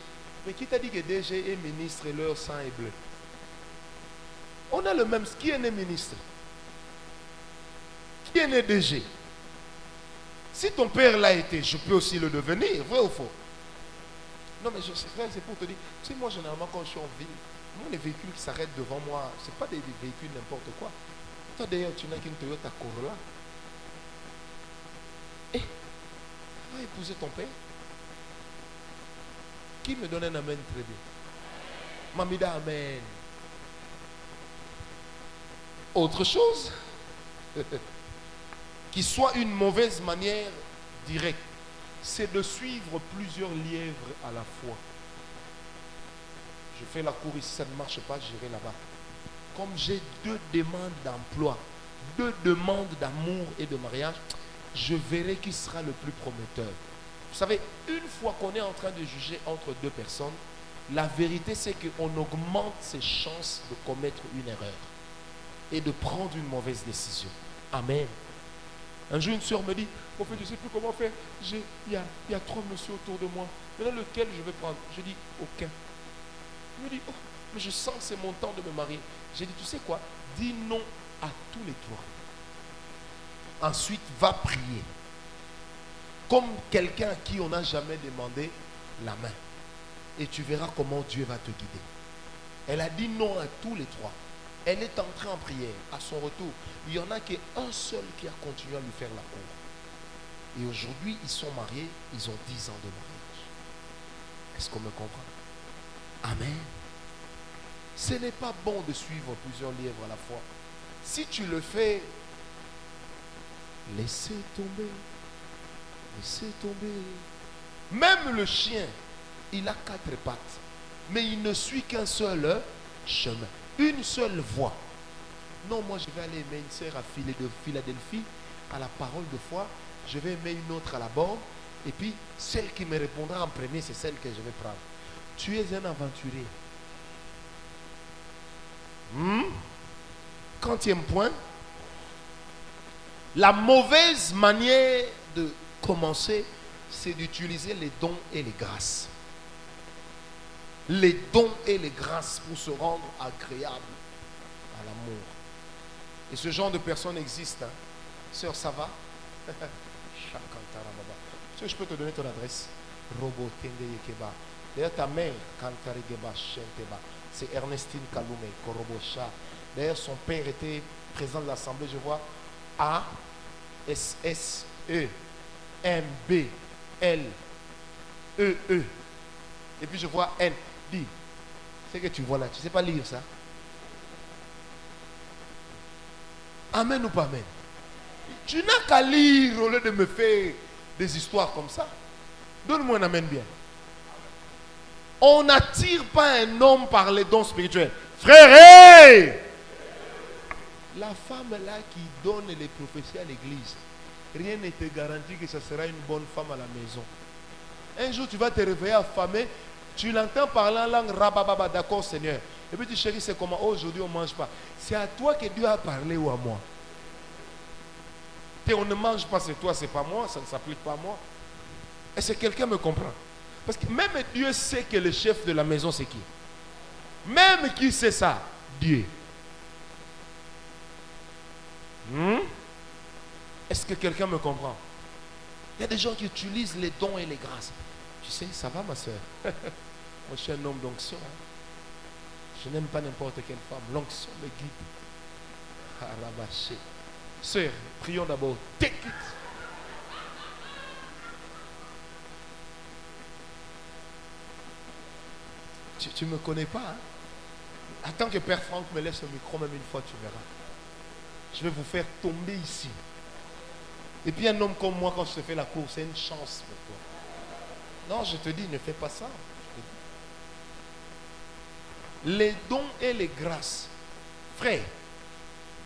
Mais qui t'a dit que DG et ministre et leur sang est bleu? On a le même... Qui est né ministre? Qui est né DG? Si ton père l'a été, je peux aussi le devenir, vrai ou faux? Non, mais c'est pour te dire, tu sais, moi, généralement, quand je suis en ville, moi, les véhicules qui s'arrêtent devant moi, ce n'est pas des véhicules n'importe quoi. Toi, d'ailleurs, tu n'as qu'une Toyota Corolla. Eh, va épouser ton père. Qui me donne un amen très bien? Mamida, amen. Autre chose, qui soit une mauvaise manière directe, c'est de suivre plusieurs lièvres à la fois. Je fais la cour ici, ça ne marche pas, j'irai là-bas. Comme j'ai 2 demandes d'emploi, 2 demandes d'amour et de mariage, je verrai qui sera le plus prometteur. Vous savez, une fois qu'on est en train de juger entre 2 personnes, la vérité c'est qu'on augmente ses chances de commettre une erreur et de prendre une mauvaise décision. Amen. Un jour, une soeur me dit, en fait, je ne sais plus comment faire. Il y a 3 messieurs autour de moi. Maintenant, lequel je vais prendre? Je dis, aucun. Il me dit, oh, mais je sens que c'est mon temps de me marier. J'ai dit, tu sais quoi? Dis non à tous les 3. Ensuite, va prier. Comme quelqu'un à qui on n'a jamais demandé la main. Et tu verras comment Dieu va te guider. Elle a dit non à tous les 3. Elle est entrée en prière. À son retour, il y en a qu'un seul qui a continué à lui faire la cour. Et aujourd'hui, ils sont mariés. Ils ont 10 ans de mariage. Est-ce qu'on me comprend? Amen. Ce n'est pas bon de suivre plusieurs lièvres à la fois. Si tu le fais, laissez tomber. Laissez tomber. Même le chien, il a 4 pattes. Mais il ne suit qu'un seul chemin. Une seule voix. Non, moi je vais aller aimer une sœur à Philadelphie, à la parole de foi. Je vais aimer une autre à la borne. Et puis, celle qui me répondra en premier, c'est celle que je vais prendre. Tu es un aventurier. 40e point. La mauvaise manière de commencer, c'est d'utiliser les dons et les grâces. Les dons et les grâces pour se rendre agréable à l'amour. Et ce genre de personnes existe. Hein. Sœur, ça va? Sœur, je peux te donner ton adresse. D'ailleurs, ta mère, c'est Ernestine Kaloume, Korobosha. D'ailleurs, son père était président de l'Assemblée, je vois. A, S, S, E, M, B, L, E, E. Et puis je vois N. Dis, c'est que tu vois là, tu ne sais pas lire ça. Amen ou pas amen? Tu n'as qu'à lire au lieu de me faire des histoires comme ça. Donne-moi un amen bien. On n'attire pas un homme par les dons spirituels. Frère, hey! La femme là qui donne les prophéties à l'église, rien ne te garantit que ce sera une bonne femme à la maison. Un jour tu vas te réveiller affamé, tu l'entends parler en langue rabababa, d'accord Seigneur. Et puis tu chéris, c'est comment? Oh, aujourd'hui on ne mange pas. C'est à toi que Dieu a parlé ou à moi? Et on ne mange pas, c'est toi, c'est pas moi, ça ne s'applique pas à moi. Est-ce que quelqu'un me comprend? Parce que même Dieu sait que le chef de la maison c'est qui? Même qui sait ça? Dieu. Est-ce que quelqu'un me comprend? Il y a des gens qui utilisent les dons et les grâces. Tu sais, ça va ma soeur? Moi je suis un homme d'onction. Je n'aime pas n'importe quelle femme. L'onction me guide. Arabaché. Sœur, prions d'abord. Take it. Tu ne me connais pas, hein? Attends que Père Franck me laisse le micro, même une fois, tu verras. Je vais vous faire tomber ici. Et puis un homme comme moi, quand je te fais la course, c'est une chance pour toi. Non, je te dis, ne fais pas ça. Les dons et les grâces. Frère,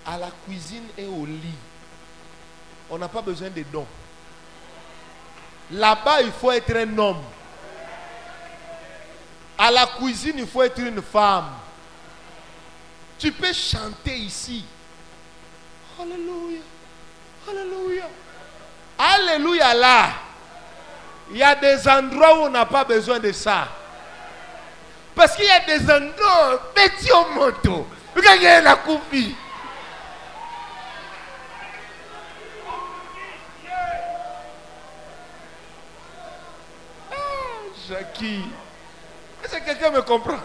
à la cuisine et au lit, on n'a pas besoin de dons. Là-bas, il faut être un homme. À la cuisine, il faut être une femme. Tu peux chanter ici. Alléluia. Alléluia. Alléluia là. Il y a des endroits où on n'a pas besoin de ça. Parce qu'il y a des endroits, petit au moto. Regardez la copie. Jackie. Est-ce que quelqu'un me comprend?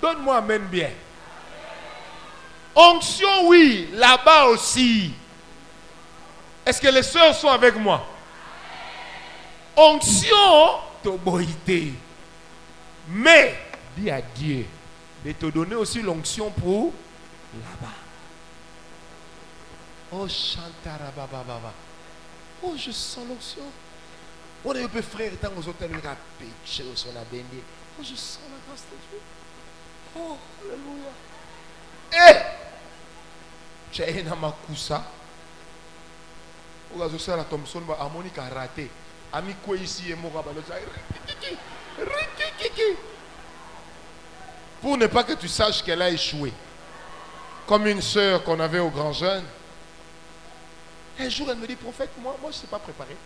Donne-moi amen bien. Onction, oui. Là-bas aussi. Est-ce que les sœurs sont avec moi? Onction, toboïté. Mais, dis à Dieu de te donner aussi l'onction pour là-bas. Oh, chantarabababa. Oh, je sens l'onction. On est un peu frère, tant aux hôtels, on a péché, on a baigné. Oh, je sens la grâce de Dieu. Oh, alléluia. Eh! J'ai un amakoussa. On a aussi la Thompson, harmonique a raté. Ami quoi ici et moi, pour ne pas que tu saches qu'elle a échoué. Comme une sœur qu'on avait au Grand Jeune. Un jour, elle me dit, prophète, moi je ne sais pas préparer.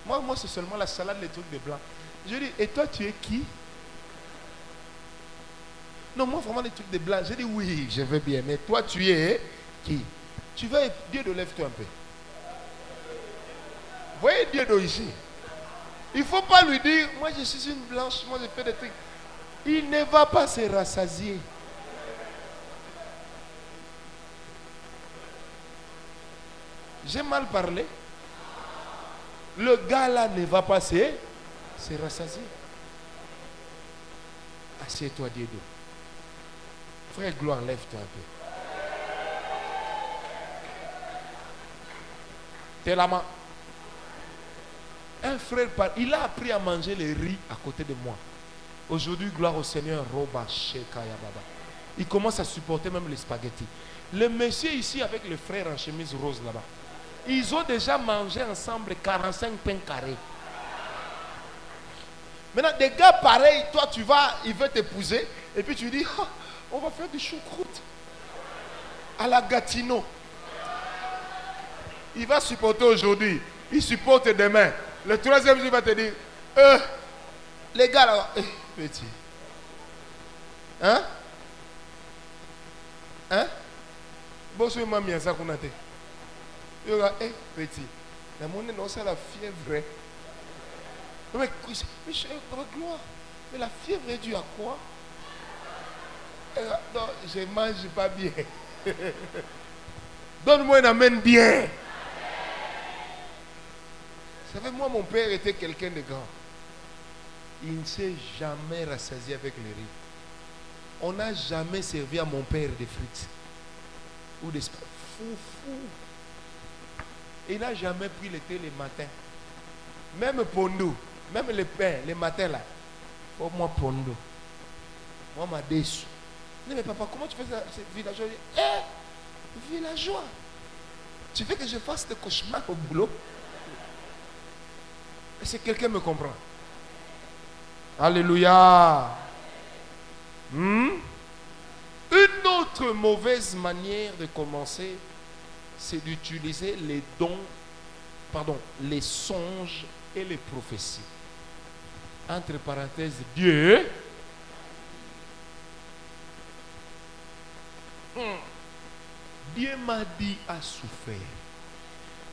Moi, c'est seulement la salade, les trucs de blanc. Je dis, et toi, tu es qui? Non, moi, vraiment, les trucs de blanc. Je dis, oui, je veux bien. Mais toi, tu es qui? Tu veux, Dieu, lève-toi un peu. Voyez Dieu ici. Il ne faut pas lui dire, moi, je suis une blanche, moi, je fais des trucs. Il ne va pas se rassasier. J'ai mal parlé. Le gars là ne va pas se rassasier. Assieds-toi, Dieu. Frère Gloire, lève-toi un peu. T'es la main. Un frère, il a appris à manger le riz à côté de moi. Aujourd'hui, gloire au Seigneur, Roba Shekaya Baba. Il commence à supporter même les spaghettis. Le monsieur ici avec le frère en chemise rose là-bas, ils ont déjà mangé ensemble 45 pains carrés. Maintenant, des gars pareils, toi tu vas, il veut t'épouser, et puis tu dis, oh, on va faire du choucroute à la Gatineau. Il va supporter aujourd'hui, il supporte demain. Le troisième jour, il va te dire, les gars là, petit. Hein? Hein? Bonsoir, mamie, ça qu'on a été. Il va dire, petit. La monnaie, non, c'est la fièvre. Mais gloire. Mais la fièvre est due à quoi? Non, je ne mange pas bien. Donne-moi un amen bien. Vous savez, moi, mon père était quelqu'un de grand. Il ne s'est jamais rassasié avec le riz. On n'a jamais servi à mon père des frites. Ou des spaghettis. Fou. Il n'a jamais pris le thé les matins. Même pondo, même le pain, les matins là. Oh, moi, pondo. Moi, ma déçu. Non, mais papa, comment tu fais ça? C'est villageois. Villageois. Tu veux que je fasse des cauchemars au boulot? Est-ce que quelqu'un me comprend? Alléluia. Une autre mauvaise manière de commencer, c'est d'utiliser les dons, les songes et les prophéties. Entre parenthèses, Dieu. Dieu m'a dit à souffrir.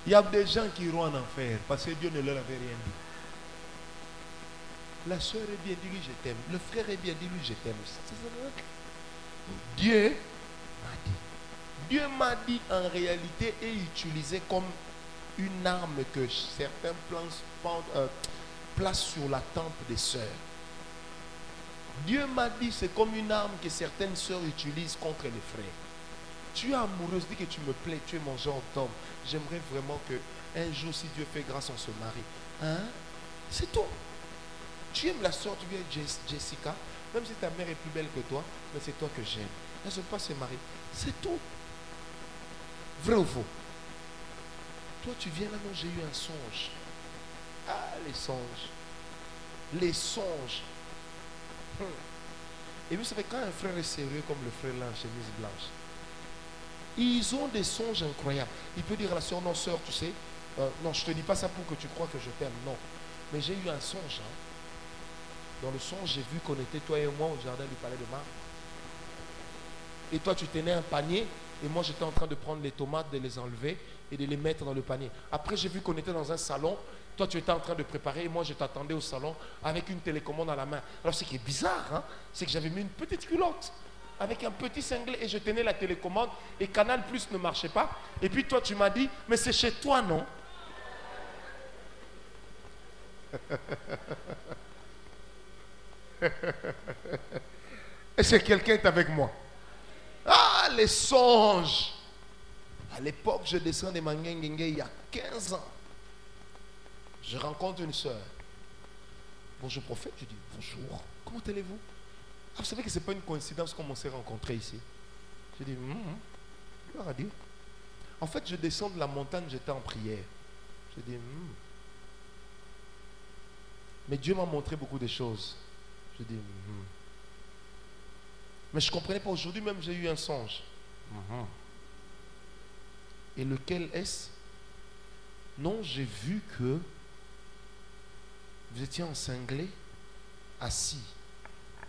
Il y a des gens qui iront en enfer parce que Dieu ne leur avait rien dit. La soeur est bien, dis-lui je t'aime. Le frère est bien, dis-lui je t'aime. Dieu m'a dit. Dieu m'a dit en réalité et utilisé comme une arme que certains placent sur la tempe des sœurs. Dieu m'a dit c'est comme une arme que certaines sœurs utilisent contre les frères. Tu es amoureuse, dis que tu me plais, tu es mon genre d'homme. J'aimerais vraiment que un jour, si Dieu fait grâce, on se marie. Hein? C'est tout. Tu aimes la soeur, tu viens Jessica, même si ta mère est plus belle que toi, mais c'est toi que j'aime. Elle ne veut pas se marier. C'est tout. Vrai ou faux? Toi, tu viens là, non, j'ai eu un songe. Ah, les songes. Les songes. Et vous savez, quand un frère est sérieux comme le frère là en chemise blanche, ils ont des songes incroyables. Il peut dire à la soeur, non, soeur, tu sais, non, je ne te dis pas ça pour que tu crois que je t'aime, non. Mais j'ai eu un songe. Hein. Dans le songe, j'ai vu qu'on était, toi et moi, au jardin du palais de Mars. Et toi, tu tenais un panier Et moi, j'étais en train de prendre les tomates, de les enlever et de les mettre dans le panier. Après, j'ai vu qu'on était dans un salon. Toi, tu étais en train de préparer et moi, je t'attendais au salon avec une télécommande à la main. Alors, ce qui est bizarre, hein, c'est que j'avais mis une petite culotte avec un petit cinglé et je tenais la télécommande et Canal Plus ne marchait pas. Et puis, toi, tu m'as dit, mais c'est chez toi, non? Et c'est quelqu'un est avec moi. Ah, les songes. À l'époque, je descends des Mangengengue il y a 15 ans. Je rencontre une soeur. Bonjour prophète, je dis bonjour, comment allez-vous? Ah, vous savez que ce n'est pas une coïncidence comme on s'est rencontrés ici. Je dis, gloire à Dieu. En fait, je descends de la montagne, j'étais en prière. Je dis, mais Dieu m'a montré beaucoup de choses. Je dis, mais je ne comprenais pas. Aujourd'hui même, j'ai eu un songe. Et lequel est-ce? Non, j'ai vu que vous étiez en cinglé, assis.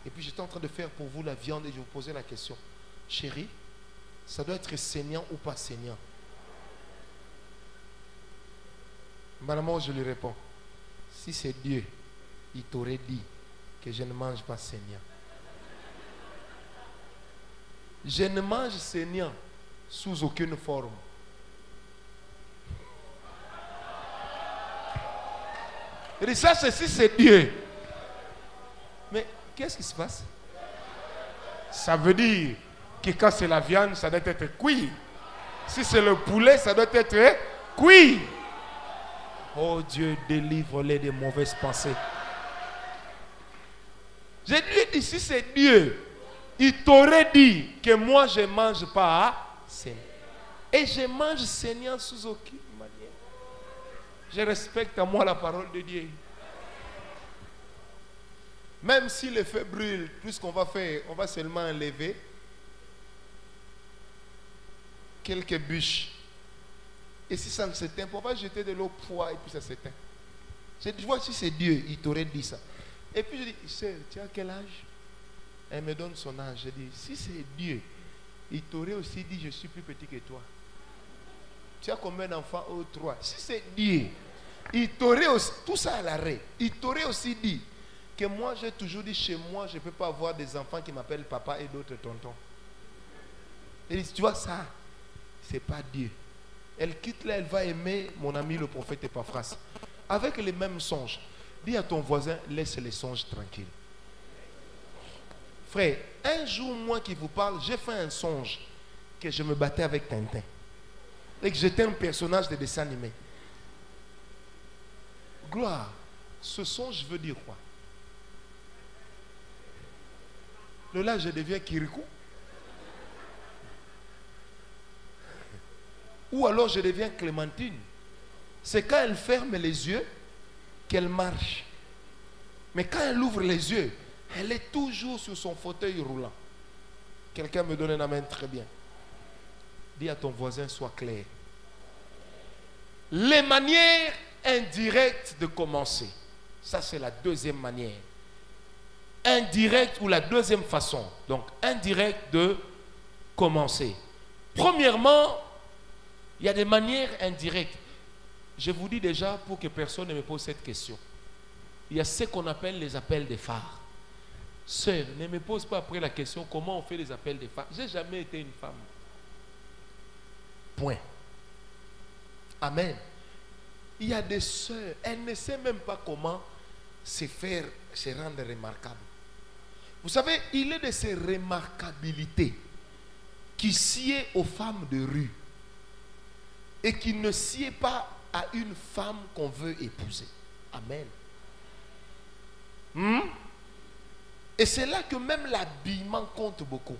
Et puis j'étais en train de faire pour vous la viande et je vous posais la question. Chérie, ça doit être saignant ou pas saignant? Maman, je lui réponds. Si c'est Dieu, il t'aurait dit que je ne mange pas saignant. Je ne mange saignant sous aucune forme. Et ça, ceci, c'est Dieu. Mais qu'est-ce qui se passe? Ça veut dire que quand c'est la viande, ça doit être cuit. Si c'est le poulet, ça doit être cuit. Oh Dieu, délivre-les des mauvaises pensées. Je lui ai dit, si c'est Dieu, il t'aurait dit que moi je ne mange pas saignant. Et je mange saignant sous aucune manière. Je respecte à moi la parole de Dieu. Même si le feu brûle, tout ce qu'on va faire, on va seulement enlever quelques bûches. Et si ça ne s'éteint, on va jeter de l'eau poids et puis ça s'éteint. Je vois si c'est Dieu, il t'aurait dit ça. Et puis je dis, sœur, tu as quel âge? Elle me donne son âge. Je dis, si c'est Dieu, il t'aurait aussi dit, je suis plus petit que toi. Tu as combien d'enfants? Oh, 3. Si c'est Dieu, il t'aurait aussi, tout ça à l'arrêt, il t'aurait aussi dit que moi j'ai toujours dit chez moi, je ne peux pas avoir des enfants qui m'appellent papa et d'autres tontons. Et tu vois ça, c'est pas Dieu. Elle quitte là, elle va aimer mon ami le prophète Epaphras. Avec les mêmes songes. Dis à ton voisin, laisse les songes tranquilles. Frère, un jour, moi qui vous parle, j'ai fait un songe que je me battais avec Tintin. Et que j'étais un personnage de dessin animé. Gloire, ce songe veut dire quoi? Là, je deviens Kirikou. Ou alors je deviens Clémentine. C'est quand elle ferme les yeux qu'elle marche. Mais quand elle ouvre les yeux, elle est toujours sur son fauteuil roulant. Quelqu'un me donne une main très bien. Dis à ton voisin, sois clair. Les manières indirectes de commencer. Ça, c'est la deuxième manière. Indirecte ou la deuxième façon. Donc, indirecte de commencer. Premièrement, il y a des manières indirectes. Je vous dis déjà pour que personne ne me pose cette question. Il y a ce qu'on appelle les appels des phares. Sœur, ne me pose pas après la question comment on fait les appels des phares. Je n'ai jamais été une femme. Point. Amen. Il y a des sœurs, elles ne savent même pas comment se rendre remarquables. Vous savez, il est de ces remarquabilités qui sied aux femmes de rue et qui ne sied pas à une femme qu'on veut épouser. Amen. Et c'est là que même l'habillement compte beaucoup.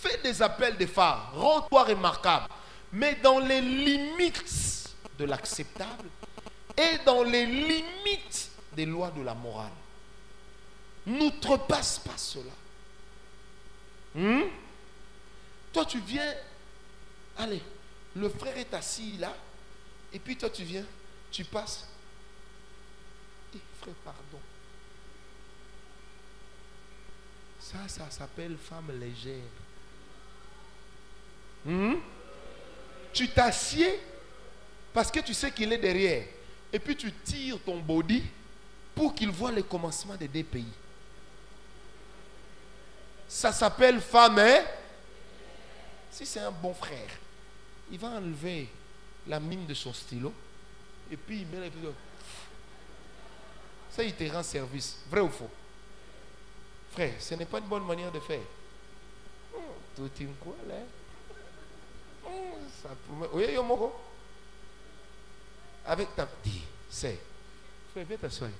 Fais des appels de phare, rends-toi remarquable, mais dans les limites de l'acceptable et dans les limites des lois de la morale. N'outrepasse pas cela. Toi tu viens, allez, le frère est assis là, et puis toi tu viens, tu passes. Frère, pardon. Ça s'appelle femme légère. Tu t'assieds parce que tu sais qu'il est derrière. Et puis tu tires ton body pour qu'il voit le commencement des deux pays. Ça s'appelle femme, hein? Si c'est un bon frère, il va enlever la mine de son stylo et puis il met les... Ça, il te rend service. Vrai ou faux? Frère, ce n'est pas une bonne manière de faire. Tout est quoi là? Oui, yo moko. Avec ta petite, c'est. Frère, viens t'asseoir ici.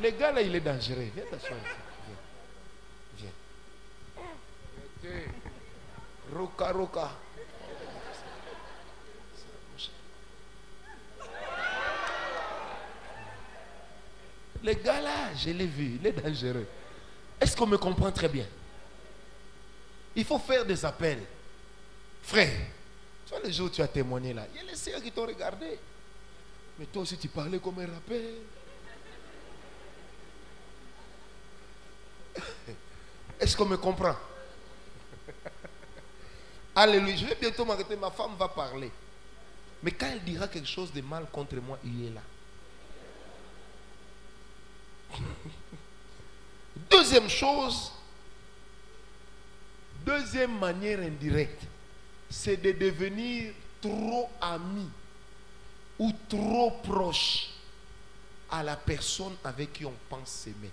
Le gars là, il est dangereux. Viens t'asseoir ici. Viens. Viens. Roka, roka. Le gars là, je l'ai vu, il est dangereux. Est-ce qu'on me comprend très bien? Il faut faire des appels. Frère, tu vois les jours où tu as témoigné là, il y a les sœurs qui t'ont regardé. Mais toi aussi tu parlais comme un rappeur. Est-ce qu'on me comprend? Alléluia. Je vais bientôt m'arrêter, ma femme va parler. Mais quand elle dira quelque chose de mal contre moi, il est là. Deuxième chose, deuxième manière indirecte, c'est de devenir trop ami ou trop proche à la personne avec qui on pense s'aimer.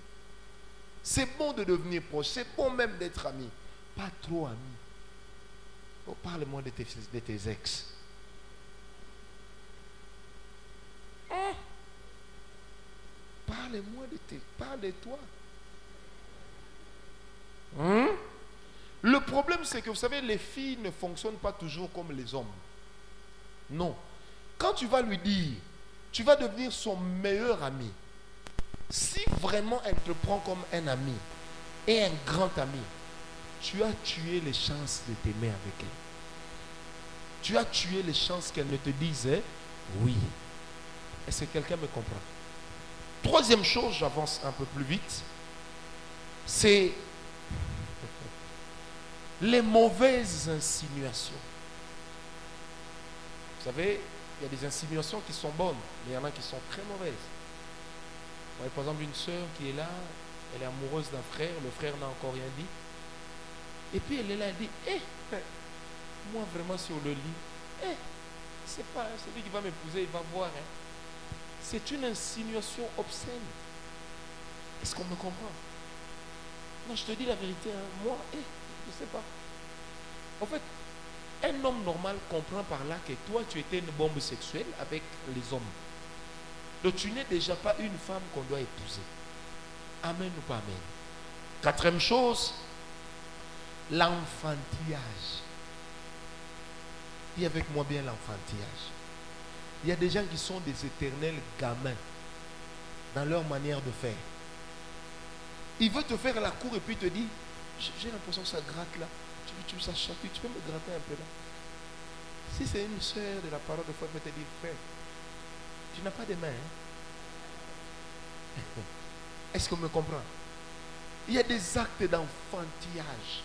C'est bon de devenir proche, c'est bon même d'être ami, pas trop ami. Oh, parle-moi de tes ex. Parle-moi de tes... Parle de toi. Le problème, c'est que vous savez, les filles ne fonctionnent pas toujours comme les hommes. Non. Quand tu vas lui dire, tu vas devenir son meilleur ami. Si vraiment elle te prend comme un ami et un grand ami, tu as tué les chances de t'aimer avec elle. Tu as tué les chances qu'elle ne te dise oui. Est-ce que quelqu'un me comprend? Troisième chose, j'avance un peu plus vite, c'est les mauvaises insinuations. Vous savez, il y a des insinuations qui sont bonnes, mais il y en a qui sont très mauvaises. Vous voyez, par exemple, une sœur qui est là, elle est amoureuse d'un frère, le frère n'a encore rien dit. Et puis elle est là, elle dit, moi vraiment sur le lit, c'est pas celui qui va m'épouser, il va voir. C'est une insinuation obscène. Est-ce qu'on me comprend? Non, je te dis la vérité, moi, je ne sais pas. En fait, un homme normal comprend par là que toi, tu étais une bombe sexuelle avec les hommes. Donc tu n'es déjà pas une femme qu'on doit épouser. Amen ou pas amen? Quatrième chose, l'enfantillage. Dis avec moi bien l'enfantillage. Il y a des gens qui sont des éternels gamins dans leur manière de faire. Il veut te faire la cour et puis te dit, j'ai l'impression que ça gratte là. Ça chatouille, tu peux me gratter un peu là. Si c'est une sœur de la parole de foi, elle peut te dire, frère, tu n'as pas de main. Est-ce qu'on me comprend? Il y a des actes d'enfantillage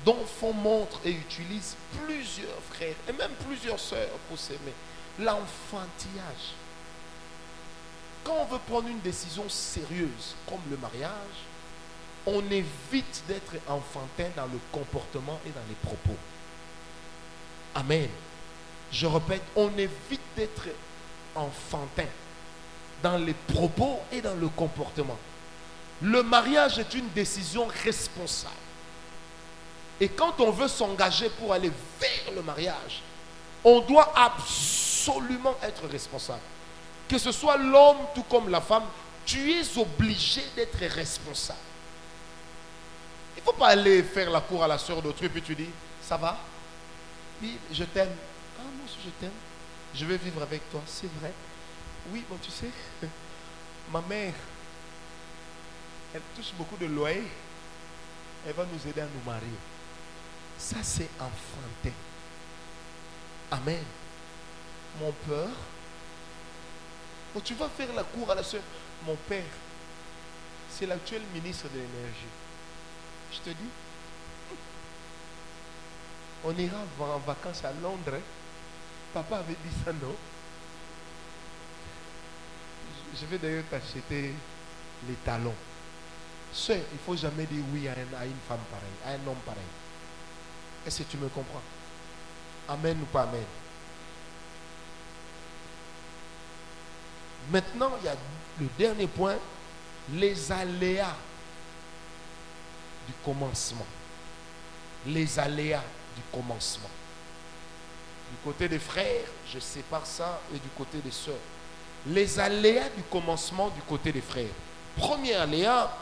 dont on montre et utilise plusieurs frères et même plusieurs sœurs pour s'aimer. L'enfantillage. Quand on veut prendre une décision sérieuse comme le mariage, on évite d'être enfantin dans le comportement et dans les propos. Amen. Je répète, on évite d'être enfantin dans les propos et dans le comportement. Le mariage est une décision responsable. Et quand on veut s'engager pour aller vers le mariage, on doit absolument être responsable. Que ce soit l'homme tout comme la femme, tu es obligé d'être responsable. Il ne faut pas aller faire la cour à la soeur d'autrui et puis tu dis, ça va? Oui, je t'aime. Ah, moi aussi je t'aime. Je vais vivre avec toi, c'est vrai. Oui, bon tu sais, ma mère, elle touche beaucoup de loyer. Elle va nous aider à nous marier. Ça c'est enfantin. Amen. Mon père, quand tu vas faire la cour à la soeur, mon père, c'est l'actuel ministre de l'énergie. Je te dis, On ira en vacances à Londres. Hein. Papa avait dit ça, non? Je vais d'ailleurs t'acheter les talons. Sœur, il ne faut jamais dire oui à une femme pareille, à un homme pareil. Est-ce que tu me comprends? Amen ou pas amen? Maintenant, il y a le dernier point, les aléas du commencement. Les aléas du commencement. Du côté des frères, je sépare ça, et du côté des sœurs. Les aléas du commencement du côté des frères. Premier aléa,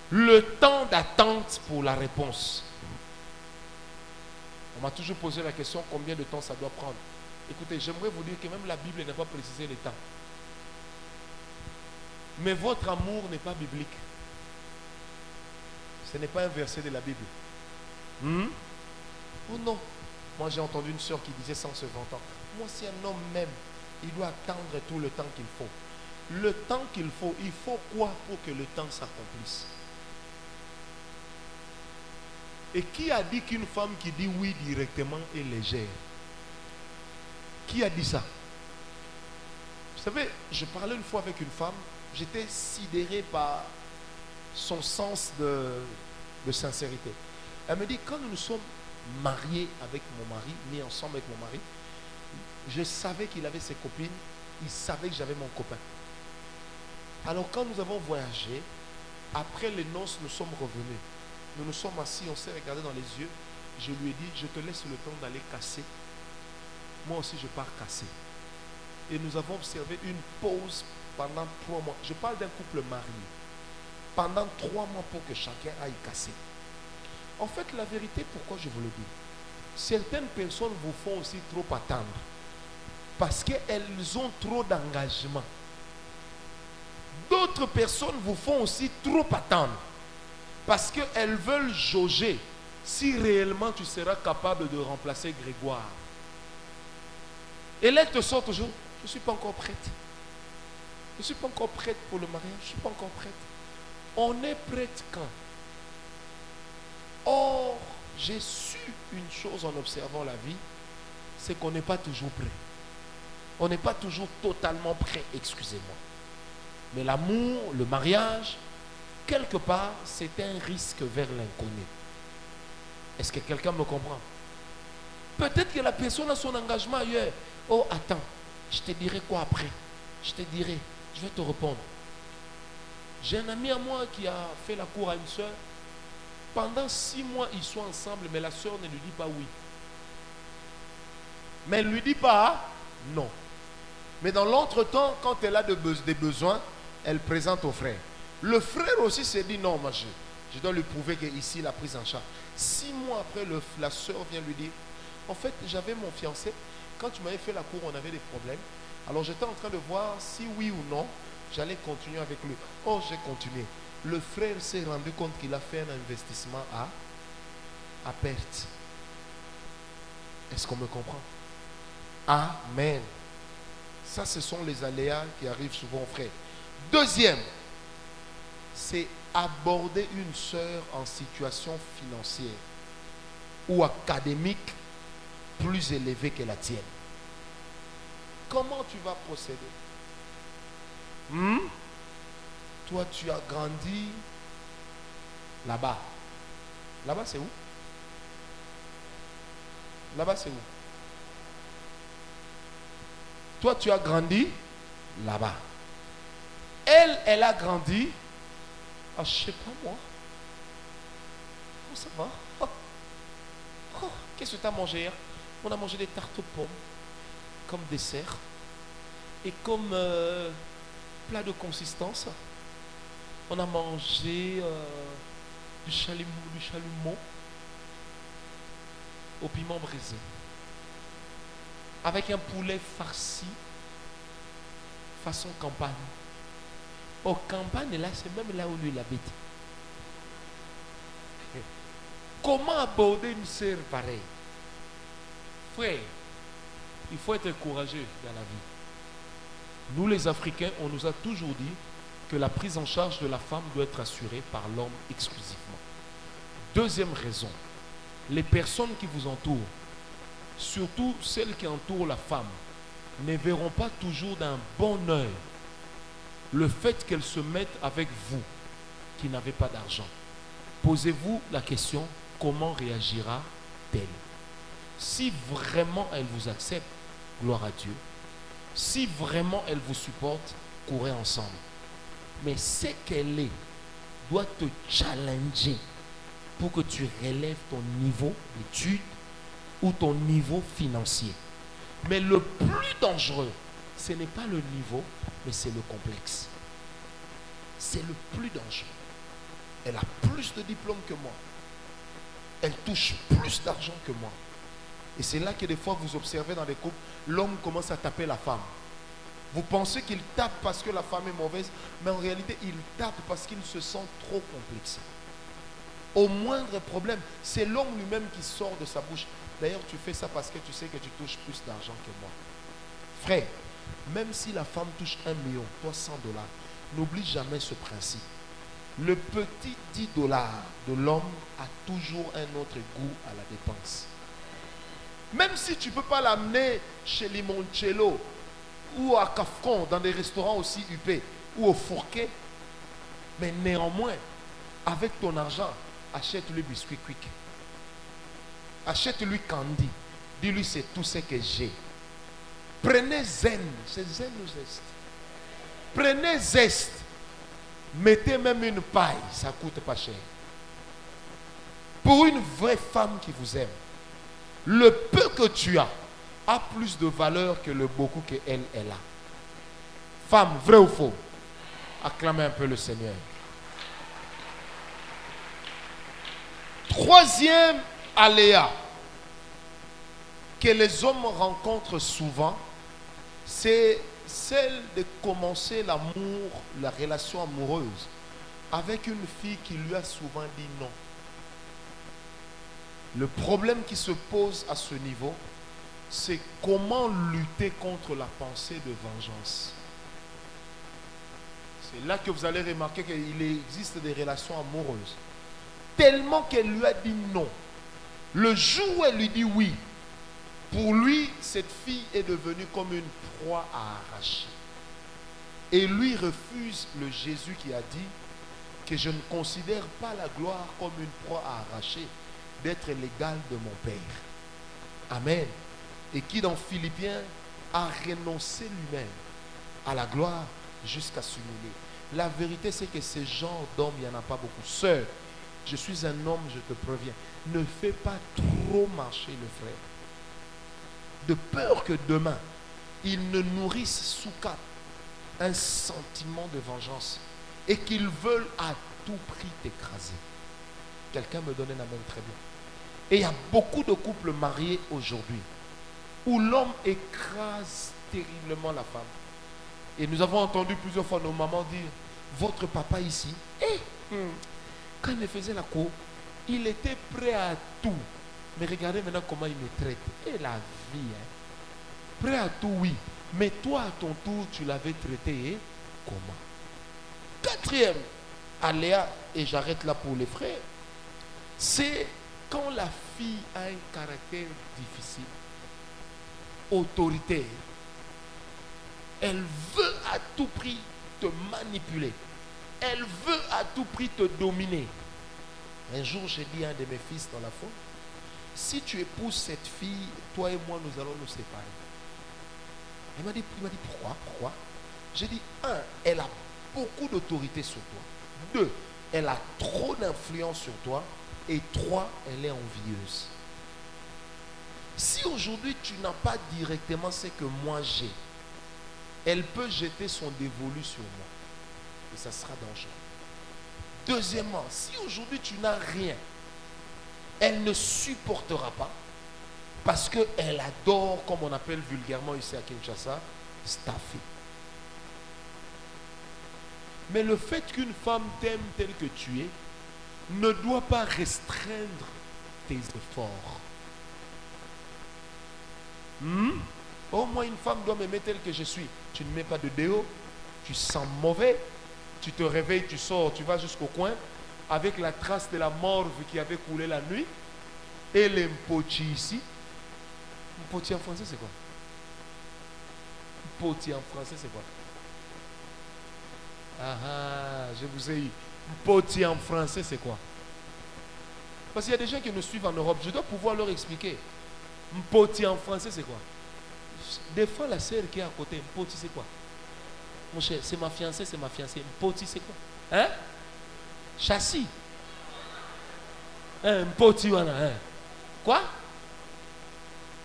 le temps d'attente pour la réponse. On m'a toujours posé la question combien de temps ça doit prendre. Écoutez, j'aimerais vous dire que même la Bible n'a pas précisé les temps. Mais votre amour n'est pas biblique. Ce n'est pas un verset de la Bible. Oh non. Moi j'ai entendu une soeur qui disait 120 ans. Moi si un homme m'aime, il doit attendre tout le temps qu'il faut. Le temps qu'il faut, il faut quoi pour que le temps s'accomplisse? Et qui a dit qu'une femme qui dit oui directement est légère? Qui a dit ça? Vous savez, je parlais une fois avec une femme, j'étais sidéré par son sens de sincérité. Elle me dit, quand nous nous sommes mariés avec mon mari, mis ensemble avec mon mari, je savais qu'il avait ses copines, il savait que j'avais mon copain. Alors quand nous avons voyagé, après les noces, nous sommes revenus. Nous nous sommes assis, on s'est regardé dans les yeux. Je lui ai dit, je te laisse le temps d'aller casser. Moi aussi, je pars casser. Et nous avons observé une pause pendant 3 mois. Je parle d'un couple marié. Pendant 3 mois pour que chacun aille casser. En fait, la vérité, pourquoi je vous le dis? Certaines personnes vous font aussi trop attendre. Parce qu'elles ont trop d'engagement. D'autres personnes vous font aussi trop attendre. Parce qu'elles veulent jauger si réellement tu seras capable de remplacer Grégoire. Et là, elles te sortent toujours, je ne suis pas encore prête. Je ne suis pas encore prête pour le mariage, je ne suis pas encore prête. On est prête quand? Or, j'ai su une chose en observant la vie, c'est qu'on n'est pas toujours prêt. On n'est pas toujours totalement prêt, excusez-moi. Mais l'amour, le mariage, quelque part, c'est un risque vers l'inconnu. Est-ce que quelqu'un me comprend? Peut-être que la personne a son engagement ailleurs. Oh, attends, je te dirai quoi après? Je te dirai, je vais te répondre. J'ai un ami à moi qui a fait la cour à une soeur. Pendant 6 mois, ils sont ensemble, mais la soeur ne lui dit pas oui. Mais elle ne lui dit pas non. Mais dans l'entretemps, quand elle a des besoins, elle présente au frère. Le frère aussi s'est dit non, moi je dois lui prouver qu'ici il a pris en charge. 6 mois après, la soeur vient lui dire, en fait, j'avais mon fiancé. Quand tu m'avais fait la cour, on avait des problèmes. Alors j'étais en train de voir si oui ou non, j'allais continuer avec lui. Oh, j'ai continué. Le frère s'est rendu compte qu'il a fait un investissement à perte. Est-ce qu'on me comprend? Amen. Ça, ce sont les aléas qui arrivent souvent, frère. Deuxième, c'est aborder une sœur en situation financière ou académique plus élevée que la tienne. Comment tu vas procéder? Toi, tu as grandi là-bas. Là-bas, c'est où? Là-bas, c'est où? Toi, tu as grandi là-bas. Elle a grandi. Ah, je ne sais pas moi. Comment ça va? Oh, qu'est-ce que tu as mangé hier? On a mangé des tartes aux pommes comme dessert et comme plat de consistance. On a mangé du chalumeau au piment brisé avec un poulet farci façon campagne. Au campagne, là, c'est même là où lui il habite. Comment aborder une sœur pareille? Frère, il faut être courageux dans la vie. Nous les Africains, on nous a toujours dit que la prise en charge de la femme doit être assurée par l'homme exclusivement. Deuxième raison, les personnes qui vous entourent, surtout celles qui entourent la femme, ne verront pas toujours d'un bon œil le fait qu'elle se mette avec vous qui n'avez pas d'argent. Posez-vous la question, comment réagira-t-elle? Si vraiment elle vous accepte, gloire à Dieu. Si vraiment elle vous supporte, courez ensemble. Mais ce qu'elle est doit te challenger pour que tu relèves ton niveau d'études ou ton niveau financier. Mais le plus dangereux, ce n'est pas le niveau, mais c'est le complexe. C'est le plus dangereux. Elle a plus de diplômes que moi. Elle touche plus d'argent que moi. Et c'est là que des fois vous observez dans les couples, l'homme commence à taper la femme. Vous pensez qu'il tape parce que la femme est mauvaise, mais en réalité, il tape parce qu'il se sent trop complexé. Au moindre problème, c'est l'homme lui-même qui sort de sa bouche. D'ailleurs, tu fais ça parce que tu sais que tu touches plus d'argent que moi. Frère, même si la femme touche 1 million, toi 100 $, n'oublie jamais ce principe. Le petit 10 $ de l'homme a toujours un autre goût à la dépense. Même si tu ne peux pas l'amener chez Limoncello ou à Cafcon, dans des restaurants aussi huppés, ou au Fourquet, mais néanmoins, avec ton argent, achète-lui biscuit quick. Achète-lui candy. Dis-lui c'est tout ce que j'ai. Prenez zen. C'est zen ou zeste? Prenez zeste. Mettez même une paille. Ça ne coûte pas cher. Pour une vraie femme qui vous aime, le peu que tu as a plus de valeur que le beaucoup qu'elle a. Femme, vrai ou faux? Acclamez un peu le Seigneur. Troisième aléa que les hommes rencontrent souvent, c'est celle de commencer l'amour, la relation amoureuse avec une fille qui lui a souvent dit non. Le problème qui se pose à ce niveau, c'est comment lutter contre la pensée de vengeance. C'est là que vous allez remarquer qu'il existe des relations amoureuses. Tellement qu'elle lui a dit non. Le jour où elle lui dit oui, pour lui, cette fille est devenue comme une proie à arracher. Et lui refuse le Jésus qui a dit que je ne considère pas la gloire comme une proie à arracher, d'être l'égal de mon Père. Amen. Et qui dans Philippiens a renoncé lui-même à la gloire jusqu'à s'humilier. La vérité c'est que ces genres d'hommes, il n'y en a pas beaucoup. Sœur, je suis un homme, je te préviens, ne fais pas trop marcher le frère. De peur que demain, il ne nourrisse sous cap un sentiment de vengeance et qu'ils veulent à tout prix t'écraser. Quelqu'un me donnait la main très bien. Et il y a beaucoup de couples mariés aujourd'hui où l'homme écrase terriblement la femme. Et nous avons entendu plusieurs fois nos mamans dire, votre papa ici, quand il me faisait la cour, il était prêt à tout. Mais regardez maintenant comment il me traite. Et la vie, hein. Prêt à tout, oui. Mais toi, à ton tour, tu l'avais traité et comment? Quatrième aléa, et j'arrête là pour les frères, c'est quand la fille a un caractère difficile, autoritaire, elle veut à tout prix te manipuler. Elle veut à tout prix te dominer. Un jour, j'ai dit à un de mes fils dans la foi, si tu épouses cette fille, toi et moi, nous allons nous séparer. Il m'a dit pourquoi? J'ai dit, 1, elle a beaucoup d'autorité sur toi. 2, elle a trop d'influence sur toi. Et 3, elle est envieuse. Si aujourd'hui tu n'as pas directement ce que moi j'ai, elle peut jeter son dévolu sur moi. Et ça sera dangereux. Deuxièmement, si aujourd'hui tu n'as rien, elle ne supportera pas parce qu'elle adore, comme on appelle vulgairement ici à Kinshasa, staffer. Mais le fait qu'une femme t'aime telle que tu es ne doit pas restreindre tes efforts. Oh, moi, une femme doit m'aimer telle que je suis. Tu ne mets pas de déo, tu sens mauvais, tu te réveilles, tu sors, tu vas jusqu'au coin avec la trace de la morve qui avait coulé la nuit et les mpoti ici. Mpoti en français, c'est quoi? Mpoti en français, c'est quoi? Ah ah, je vous ai eu. Mpoti en français, c'est quoi? Parce qu'il y a des gens qui nous suivent en Europe. Je dois pouvoir leur expliquer. Mpoti en français, c'est quoi? Des fois, la sœur qui est à côté, Mpoti, c'est quoi? Mon cher, c'est ma fiancée, c'est ma fiancée. Mpoti, c'est quoi? Hein? Châssis. Mpoti, voilà. Hein? Quoi?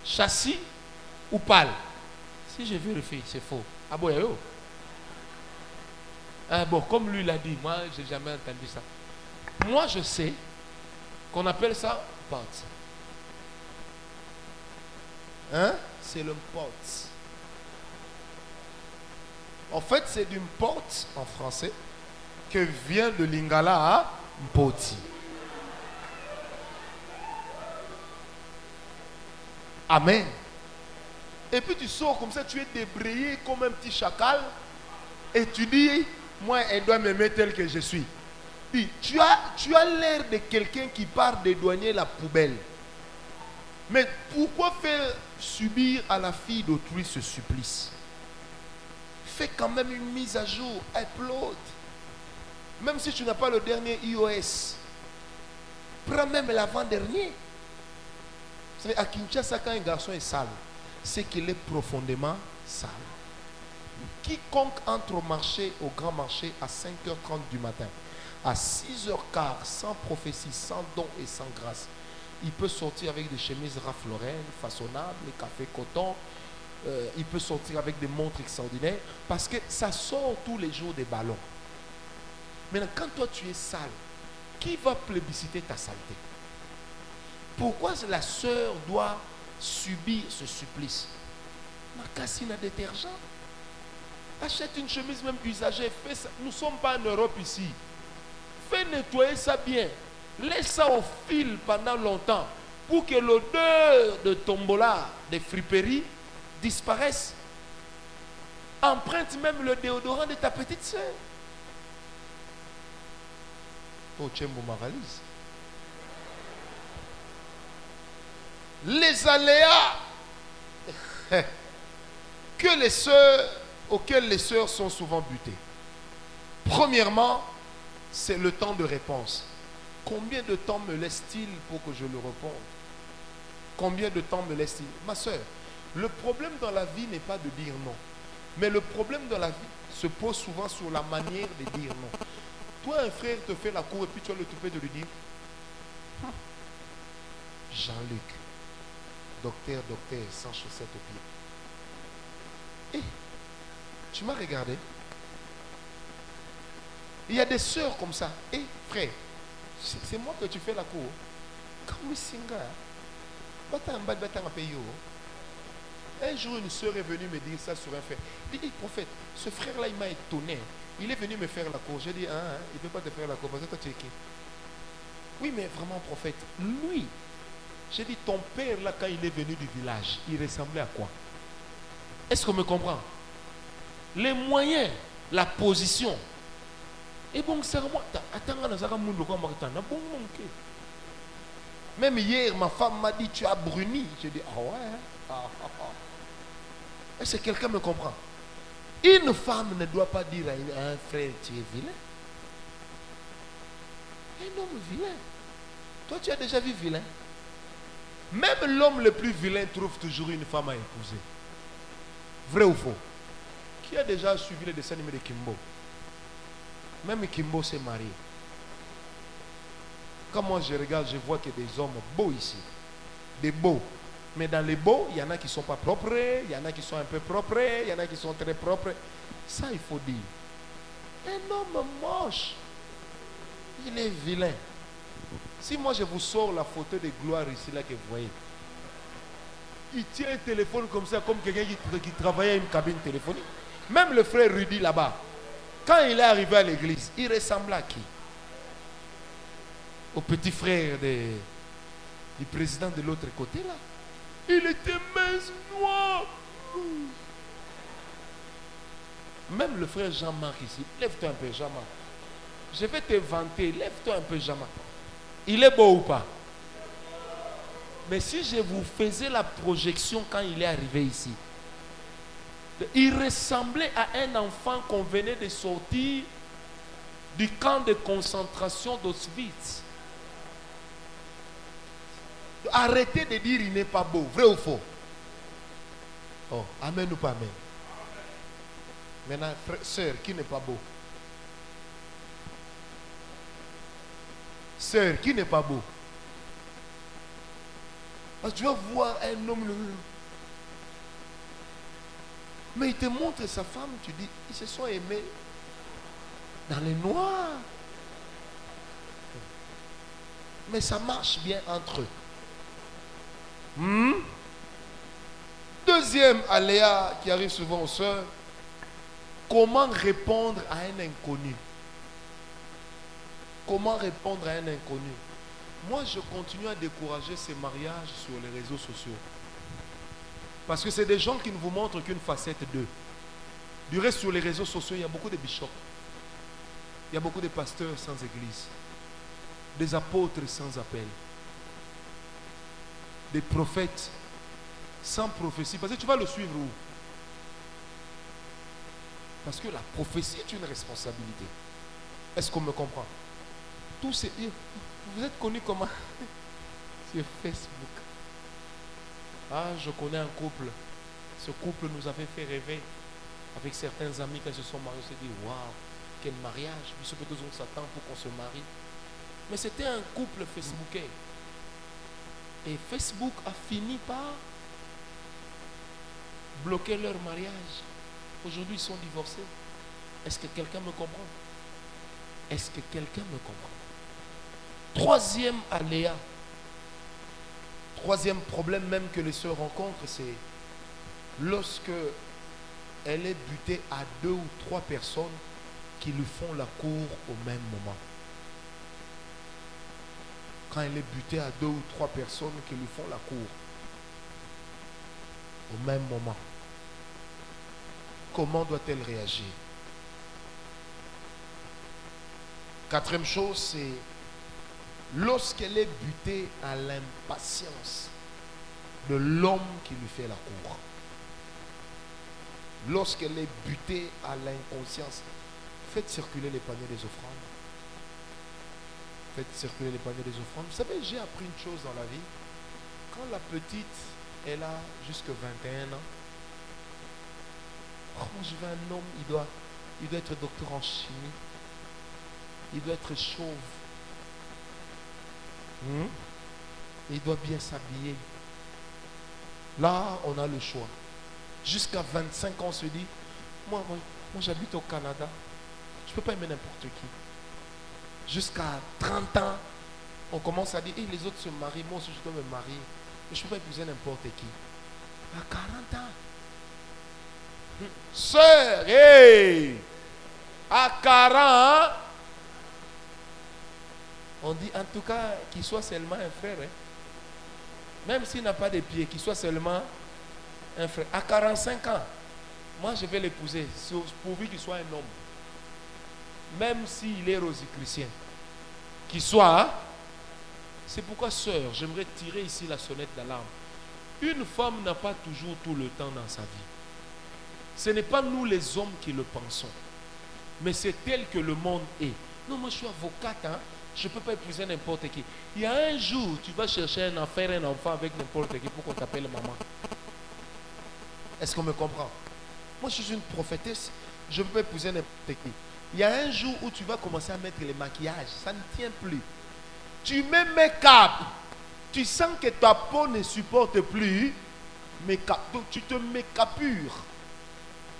Châssis ou pâle? Si je vérifie, c'est faux. Ah bon, yo. Bon, comme lui l'a dit, moi, je n'ai jamais entendu ça. Moi, je sais qu'on appelle ça porte. Hein? C'est le porte. En fait, c'est d'une porte en français que vient de Lingala à Mpoti. Amen. Et puis tu sors comme ça, tu es débrayé comme un petit chacal et tu dis, moi, elle doit m'aimer tel que je suis. Puis, tu as l'air de quelqu'un qui part dédouaner la poubelle. Mais pourquoi faire subir à la fille d'autrui ce supplice? Fais quand même une mise à jour, upload. Même si tu n'as pas le dernier iOS, prends même l'avant-dernier. Vous savez, à Kinshasa, quand un garçon est sale, c'est qu'il est profondément sale. Quiconque entre au marché, au grand marché, à 5h30 du matin, à 6h15, sans prophétie, sans don et sans grâce, il peut sortir avec des chemises Ralph Lauren, façonnables, des cafés coton. Il peut sortir avec des montres extraordinaires parce que ça sort tous les jours des ballons. Maintenant, quand toi tu es sale, qui va plébisciter ta saleté? Pourquoi la sœur doit subir ce supplice? Macassine à détergent. Achète une chemise même usagée, fais ça. Nous ne sommes pas en Europe ici. Fais nettoyer ça bien. Laisse ça au fil pendant longtemps pour que l'odeur de tombola, de friperie disparaisse. Emprunte même le déodorant de ta petite soeur. Oh, Tchembo ma valise. Les aléas auxquels les sœurs sont souvent butées. Premièrement, c'est le temps de réponse. Combien de temps me laisse-t-il pour que je le réponde? Combien de temps me laisse-t-il? Ma soeur, le problème dans la vie n'est pas de dire non. Mais le problème dans la vie se pose souvent sur la manière de dire non. Toi, un frère te fait la cour et puis tu as le toupet de lui dire Jean-Luc, docteur, sans chaussettes aux pieds. Tu m'as regardé. Il y a des sœurs comme ça. Frère, c'est moi que tu fais la cour. Comme Singa. Un jour, une sœur est venue me dire ça sur un frère. Il dit, prophète, ce frère-là, il m'a étonné. Il est venu me faire la cour. J'ai dit, il ne peut pas te faire la cour parce que toi, tu es qui? Oui, mais vraiment, prophète, lui, j'ai dit, ton père, là, quand il est venu du village, il ressemblait à quoi? Est-ce qu'on me comprend? Les moyens, la position. Et bon, c'est moi. Même hier, ma femme m'a dit, tu as bruni. J'ai dit, ah ouais. Est-ce que quelqu'un me comprend? Une femme ne doit pas dire à un frère, tu es vilain. Un homme vilain. Toi, tu as déjà vu vilain? Même l'homme le plus vilain trouve toujours une femme à épouser. Vrai ou faux? Qui a déjà suivi les dessins animés de Kimbo? Même Kimbo s'est marié. Quand moi je regarde, je vois qu'il y a des hommes beaux ici. Des beaux. Mais dans les beaux, il y en a qui ne sont pas propres, il y en a qui sont un peu propres, il y en a qui sont très propres. Ça, il faut dire. Un homme moche, il est vilain. Si moi je vous sors la photo de Gloire ici, là que vous voyez, il tient un téléphone comme ça, comme quelqu'un qui travaillait à une cabine téléphonique. Même le frère Rudy là-bas, quand il est arrivé à l'église, il ressemblait à qui? Au petit frère du président de l'autre côté là. Il était mince, noir. Même le frère Jean-Marc ici, lève-toi un peu Jean-Marc. Je vais te vanter, lève-toi un peu Jean-Marc. Il est beau ou pas? Mais si je vous faisais la projection quand il est arrivé ici, il ressemblait à un enfant qu'on venait de sortir du camp de concentration d'Auschwitz. Arrêtez de dire il n'est pas beau. Vrai ou faux? Oh, amen ou pas amen? Maintenant, frère, sœur, qui n'est pas beau? Sœur, qui n'est pas beau? Parce que tu vas voir un homme, mais il te montre sa femme, tu dis, ils se sont aimés dans les noirs. Mais ça marche bien entre eux. Deuxième aléa qui arrive souvent aux sœurs, comment répondre à un inconnu? Comment répondre à un inconnu? Moi, je continue à décourager ces mariages sur les réseaux sociaux. Parce que c'est des gens qui ne vous montrent qu'une facette d'eux. Du reste, sur les réseaux sociaux, il y a beaucoup de bishops. Il y a beaucoup de pasteurs sans église. Des apôtres sans appel. Des prophètes sans prophétie. Parce que tu vas le suivre où? Parce que la prophétie est une responsabilité. Est-ce qu'on me comprend? Tous ces... Vous êtes connus comment? Sur Facebook. Ah, je connais un couple. Ce couple nous avait fait rêver avec certains amis quand ils se sont mariés. On s'est dit, waouh, quel mariage. Puis ce que tous on s'attend pour qu'on se marie. Mais c'était un couple facebookais. Et Facebook a fini par bloquer leur mariage. Aujourd'hui, ils sont divorcés. Est-ce que quelqu'un me comprend? Est-ce que quelqu'un me comprend? Troisième aléa. Troisième problème même que les sœurs rencontrent, c'est lorsque elle est butée à 2 ou 3 personnes qui lui font la cour au même moment. Quand elle est butée à 2 ou 3 personnes qui lui font la cour au même moment, comment doit-elle réagir? Quatrième chose, c'est lorsqu'elle est butée à l'impatience de l'homme qui lui fait la cour. Lorsqu'elle est butée à l'inconscience, faites circuler les paniers des offrandes. Faites circuler les paniers des offrandes. Vous savez, j'ai appris une chose dans la vie. Quand la petite, elle a jusque 21 ans, oh, je veux un homme, il doit être docteur en chimie. Il doit être chauve. Il doit bien s'habiller. Là, on a le choix. Jusqu'à 25 ans, on se dit, moi j'habite au Canada. Je ne peux pas aimer n'importe qui. Jusqu'à 30 ans, on commence à dire, les autres se marient, moi aussi je dois me marier. Mais je ne peux pas épouser n'importe qui. À 40 ans. Sœur, hey! À 40 ans, on dit en tout cas qu'il soit seulement un frère. Hein? Même s'il n'a pas de pieds, qu'il soit seulement un frère. À 45 ans, moi je vais l'épouser, pourvu qu'il soit un homme. Même s'il est rosicrucien. Qu'il soit. Hein? C'est pourquoi, sœur, j'aimerais tirer ici la sonnette d'alarme. Une femme n'a pas toujours tout le temps dans sa vie. Ce n'est pas nous les hommes qui le pensons. Mais c'est tel que le monde est. Non, moi je suis avocate, hein? Je ne peux pas épouser n'importe qui. Il y a un jour, tu vas chercher un enfant avec n'importe qui pour qu'on t'appelle maman. Est-ce qu'on me comprend? Moi, je suis une prophétesse. Je ne peux pas épouser n'importe qui. Il y a un jour où tu vas commencer à mettre les maquillages. Ça ne tient plus. Tu mets make-up. Tu sens que ta peau ne supporte plus. Donc, tu te make-upures.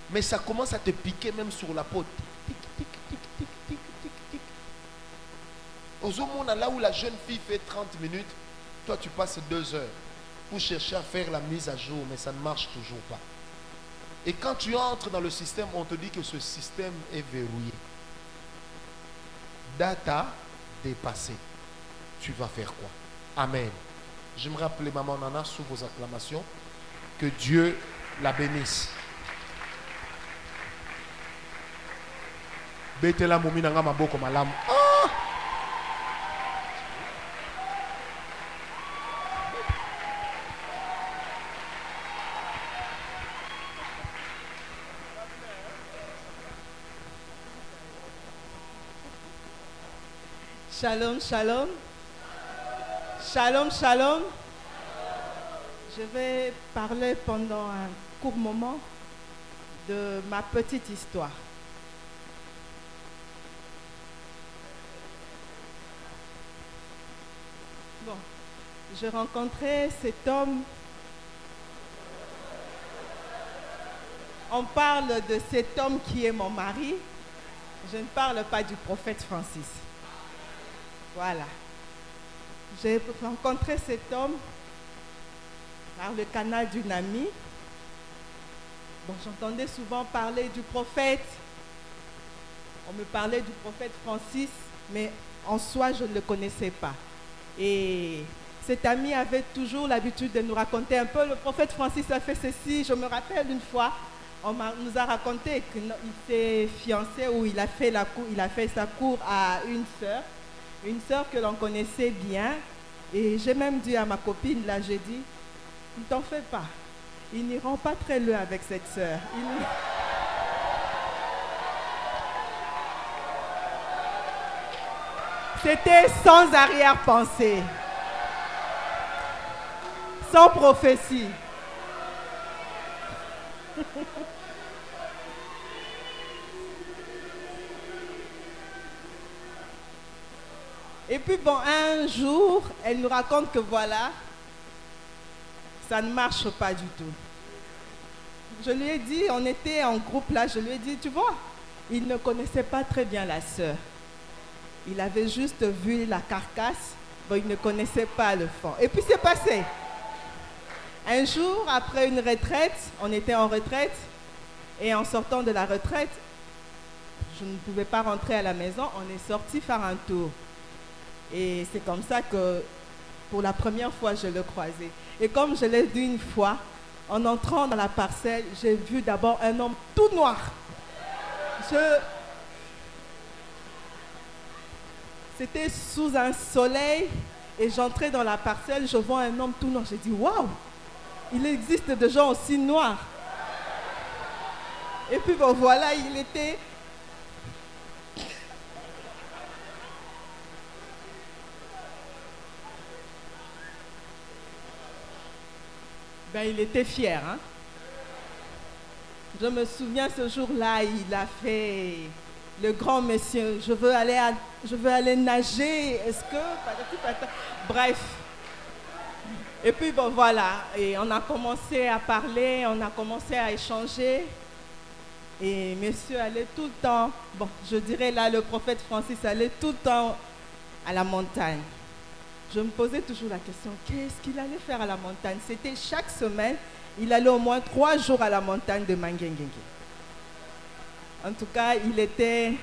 Mais ça commence à te piquer même sur la peau. Tic, tic, tic, tic, tic, tic, tic. Au moment là où la jeune fille fait 30 minutes, toi tu passes 2 heures pour chercher à faire la mise à jour, mais ça ne marche toujours pas. Et quand tu entres dans le système, on te dit que ce système est verrouillé. Data dépassée. Tu vas faire quoi? Amen. J'aimerais appeler Maman Nana sous vos acclamations. Que Dieu la bénisse. Betela momi nanga maboko malamu. Shalom, shalom. Shalom, shalom. Je vais parler pendant un court moment de ma petite histoire. Bon, j'ai rencontré cet homme. On parle de cet homme qui est mon mari. Je ne parle pas du prophète Francis. Voilà. J'ai rencontré cet homme par le canal d'une amie. Bon, j'entendais souvent parler du prophète. On me parlait du prophète Francis, mais en soi, je ne le connaissais pas. Et cet ami avait toujours l'habitude de nous raconter un peu, le prophète Francis a fait ceci. Je me rappelle une fois, on nous a raconté qu'il s'est fiancé ou il a fait sa cour à une sœur que l'on connaissait bien. Et j'ai même dit à ma copine, là, j'ai dit, ne t'en fais pas, ils n'iront pas très loin avec cette sœur. C'était sans arrière-pensée, sans prophétie. Et puis bon, un jour, elle nous raconte que voilà, ça ne marche pas du tout. Je lui ai dit, on était en groupe là, je lui ai dit, tu vois, il ne connaissait pas très bien la sœur. Il avait juste vu la carcasse, bon, il ne connaissait pas le fond. Et puis c'est passé. Un jour, après une retraite, on était en retraite, et en sortant de la retraite, je ne pouvais pas rentrer à la maison, on est sorti faire un tour. Et c'est comme ça que, pour la première fois, je le croisais. Et comme je l'ai dit une fois, en entrant dans la parcelle, j'ai vu d'abord un homme tout noir. C'était sous un soleil, et j'entrais dans la parcelle, je vois un homme tout noir. J'ai dit, waouh, il existe des gens aussi noirs. Et puis bon, voilà, il était... Ben, il était fier. Hein? Je me souviens ce jour-là, il a fait le grand monsieur. Je veux aller nager. Est-ce que... Bref. Et puis bon, voilà. Et on a commencé à parler, on a commencé à échanger. Et monsieur allait tout le temps, bon, je dirais là, le prophète Francis allait tout le temps à la montagne. Je me posais toujours la question, qu'est-ce qu'il allait faire à la montagne? C'était chaque semaine, il allait au moins 3 jours à la montagne de Mangengengue. En tout cas, il était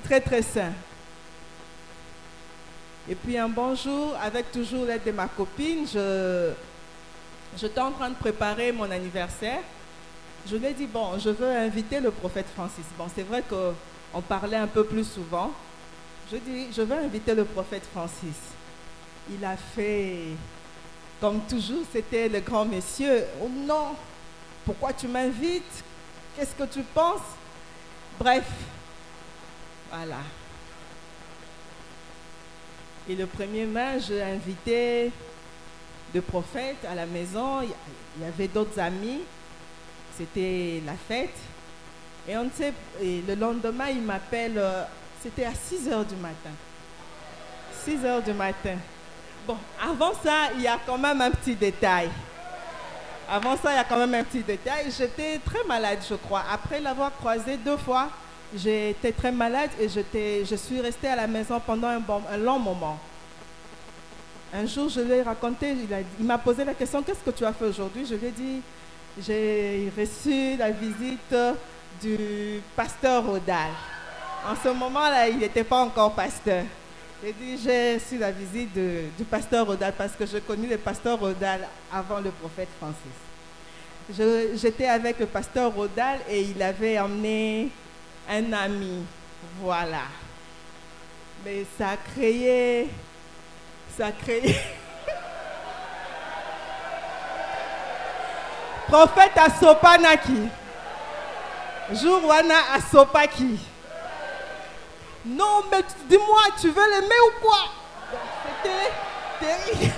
très très sain. Et puis un bon jour, avec toujours l'aide de ma copine, j'étais en train de préparer mon anniversaire. Je lui ai dit, bon, je veux inviter le prophète Francis. Bon, c'est vrai qu'on parlait un peu plus souvent. Je dis, je veux inviter le prophète Francis. Il a fait, comme toujours, c'était le grand monsieur. Oh non, pourquoi tu m'invites? Qu'est-ce que tu penses? Bref, voilà. Et le 1er mai, j'ai invité le prophète à la maison. Il y avait d'autres amis. C'était la fête. Et on sait, et le lendemain, il m'appelle, c'était à 6h du matin. 6h du matin. Bon, avant ça, il y a quand même un petit détail. J'étais très malade, je crois. Après l'avoir croisé 2 fois, j'étais très malade et je suis restée à la maison pendant un long moment. Un jour, je lui ai raconté, il m'a posé la question, qu'est-ce que tu as fait aujourd'hui? Je lui ai dit, j'ai reçu la visite du pasteur Rodal. En ce moment-là, il n'était pas encore pasteur. J'ai dit, j'ai reçu la visite du pasteur Rodal parce que je connais le pasteur Rodal avant le prophète Francis. J'étais avec le pasteur Rodal et il avait emmené un ami. Voilà. Mais ça a créé... Prophète Asopanaki. Jour wana Asopaki. Non, mais dis-moi, tu veux l'aimer ou quoi? Donc, c'était terrible.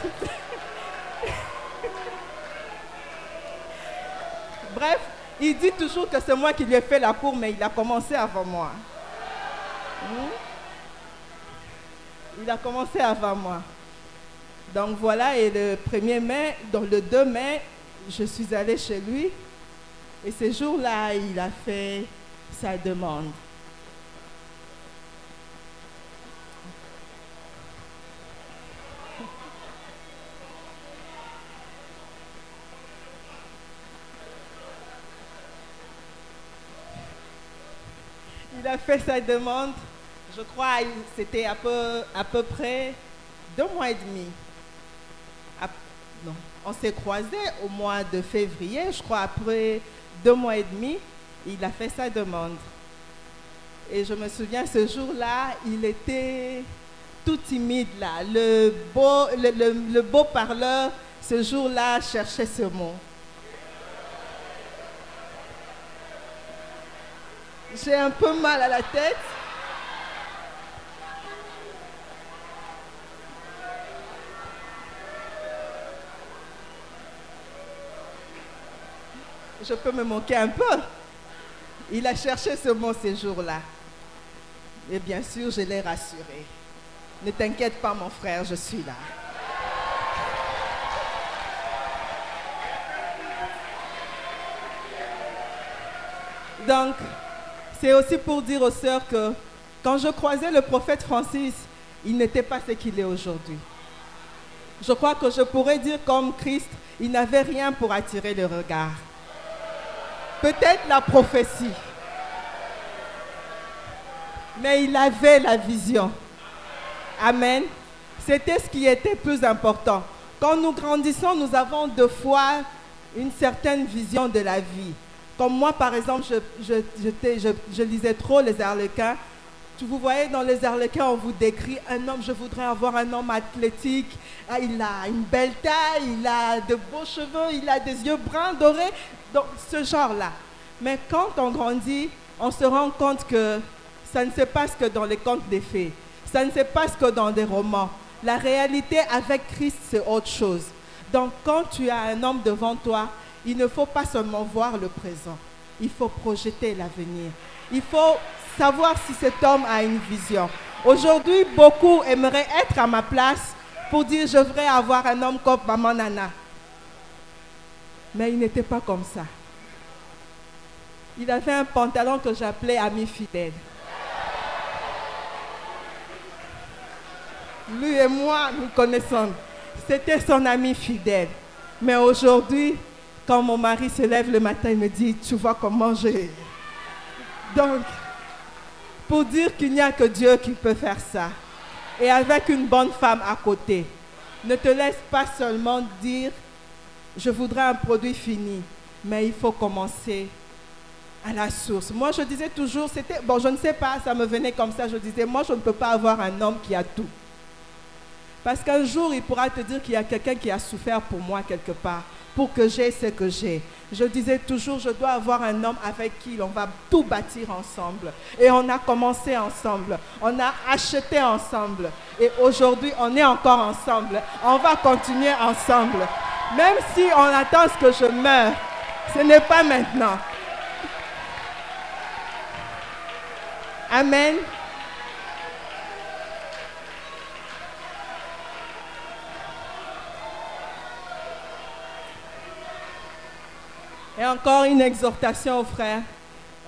Bref, il dit toujours que c'est moi qui lui ai fait la cour, mais il a commencé avant moi. Il a commencé avant moi. Donc voilà, et le 1er mai, donc le 2 mai, je suis allée chez lui. Et ce jour-là, il a fait sa demande. Il a fait sa demande, je crois, c'était à peu près 2 mois et demi. Non, on s'est croisés au mois de février, je crois, après 2 mois et demi, il a fait sa demande. Et je me souviens, ce jour-là, il était tout timide là. Le beau parleur, ce jour-là, cherchait ce mot. J'ai un peu mal à la tête. Je peux me moquer un peu. Il a cherché ce mot ces jours-là. Et bien sûr, je l'ai rassuré. Ne t'inquiète pas, mon frère, je suis là. Donc, c'est aussi pour dire aux sœurs que quand je croisais le prophète Francis, il n'était pas ce qu'il est aujourd'hui. Je crois que je pourrais dire comme Christ, il n'avait rien pour attirer le regard. Peut-être la prophétie. Mais il avait la vision. Amen. C'était ce qui était plus important. Quand nous grandissons, nous avons deux fois une certaine vision de la vie. Comme moi, par exemple, je lisais trop les Harlequins. Vous voyez, dans les Harlequins, on vous décrit un homme, je voudrais avoir un homme athlétique. Il a une belle taille, il a de beaux cheveux, il a des yeux bruns, dorés. Donc, ce genre-là. Mais quand on grandit, on se rend compte que ça ne se passe que dans les contes des fées. Ça ne se passe que dans des romans. La réalité avec Christ, c'est autre chose. Donc, quand tu as un homme devant toi, il ne faut pas seulement voir le présent. Il faut projeter l'avenir. Il faut savoir si cet homme a une vision. Aujourd'hui, beaucoup aimeraient être à ma place pour dire je voudrais avoir un homme comme Maman Nana. Mais il n'était pas comme ça. Il avait un pantalon que j'appelais ami fidèle. Lui et moi, nous connaissons. C'était son ami fidèle. Mais aujourd'hui, quand mon mari se lève le matin, il me dit, tu vois comment j'ai... Donc, pour dire qu'il n'y a que Dieu qui peut faire ça. Et avec une bonne femme à côté. Ne te laisse pas seulement dire, je voudrais un produit fini. Mais il faut commencer à la source. Moi, je disais toujours, c'était... Bon, je ne sais pas, ça me venait comme ça. Je disais, moi, je ne peux pas avoir un homme qui a tout. Parce qu'un jour, il pourra te dire qu'il y a quelqu'un qui a souffert pour moi quelque part, pour que j'ai ce que j'ai. Je disais toujours, je dois avoir un homme avec qui on va tout bâtir ensemble. Et on a commencé ensemble. On a acheté ensemble. Et aujourd'hui, on est encore ensemble. On va continuer ensemble. Même si on attend ce que je meure, ce n'est pas maintenant. Amen. Et encore une exhortation aux frères,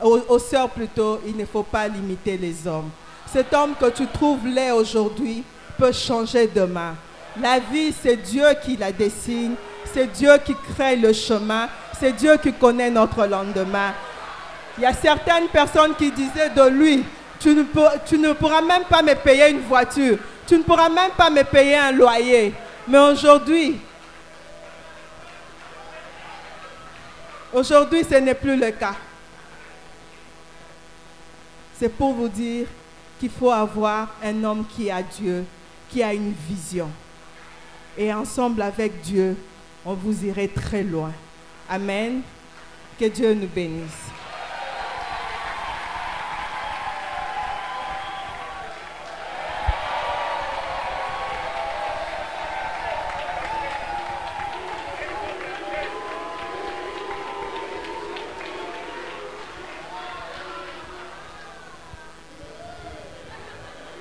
aux sœurs plutôt, il ne faut pas limiter les hommes. Cet homme que tu trouves laid aujourd'hui peut changer demain. La vie, c'est Dieu qui la dessine, c'est Dieu qui crée le chemin, c'est Dieu qui connaît notre lendemain. Il y a certaines personnes qui disaient de lui, tu ne pourras même pas me payer une voiture, tu ne pourras même pas me payer un loyer. Mais aujourd'hui, ce n'est plus le cas. C'est pour vous dire qu'il faut avoir un homme qui a Dieu, qui a une vision. Et ensemble avec Dieu, on vous irait très loin. Amen. Que Dieu nous bénisse.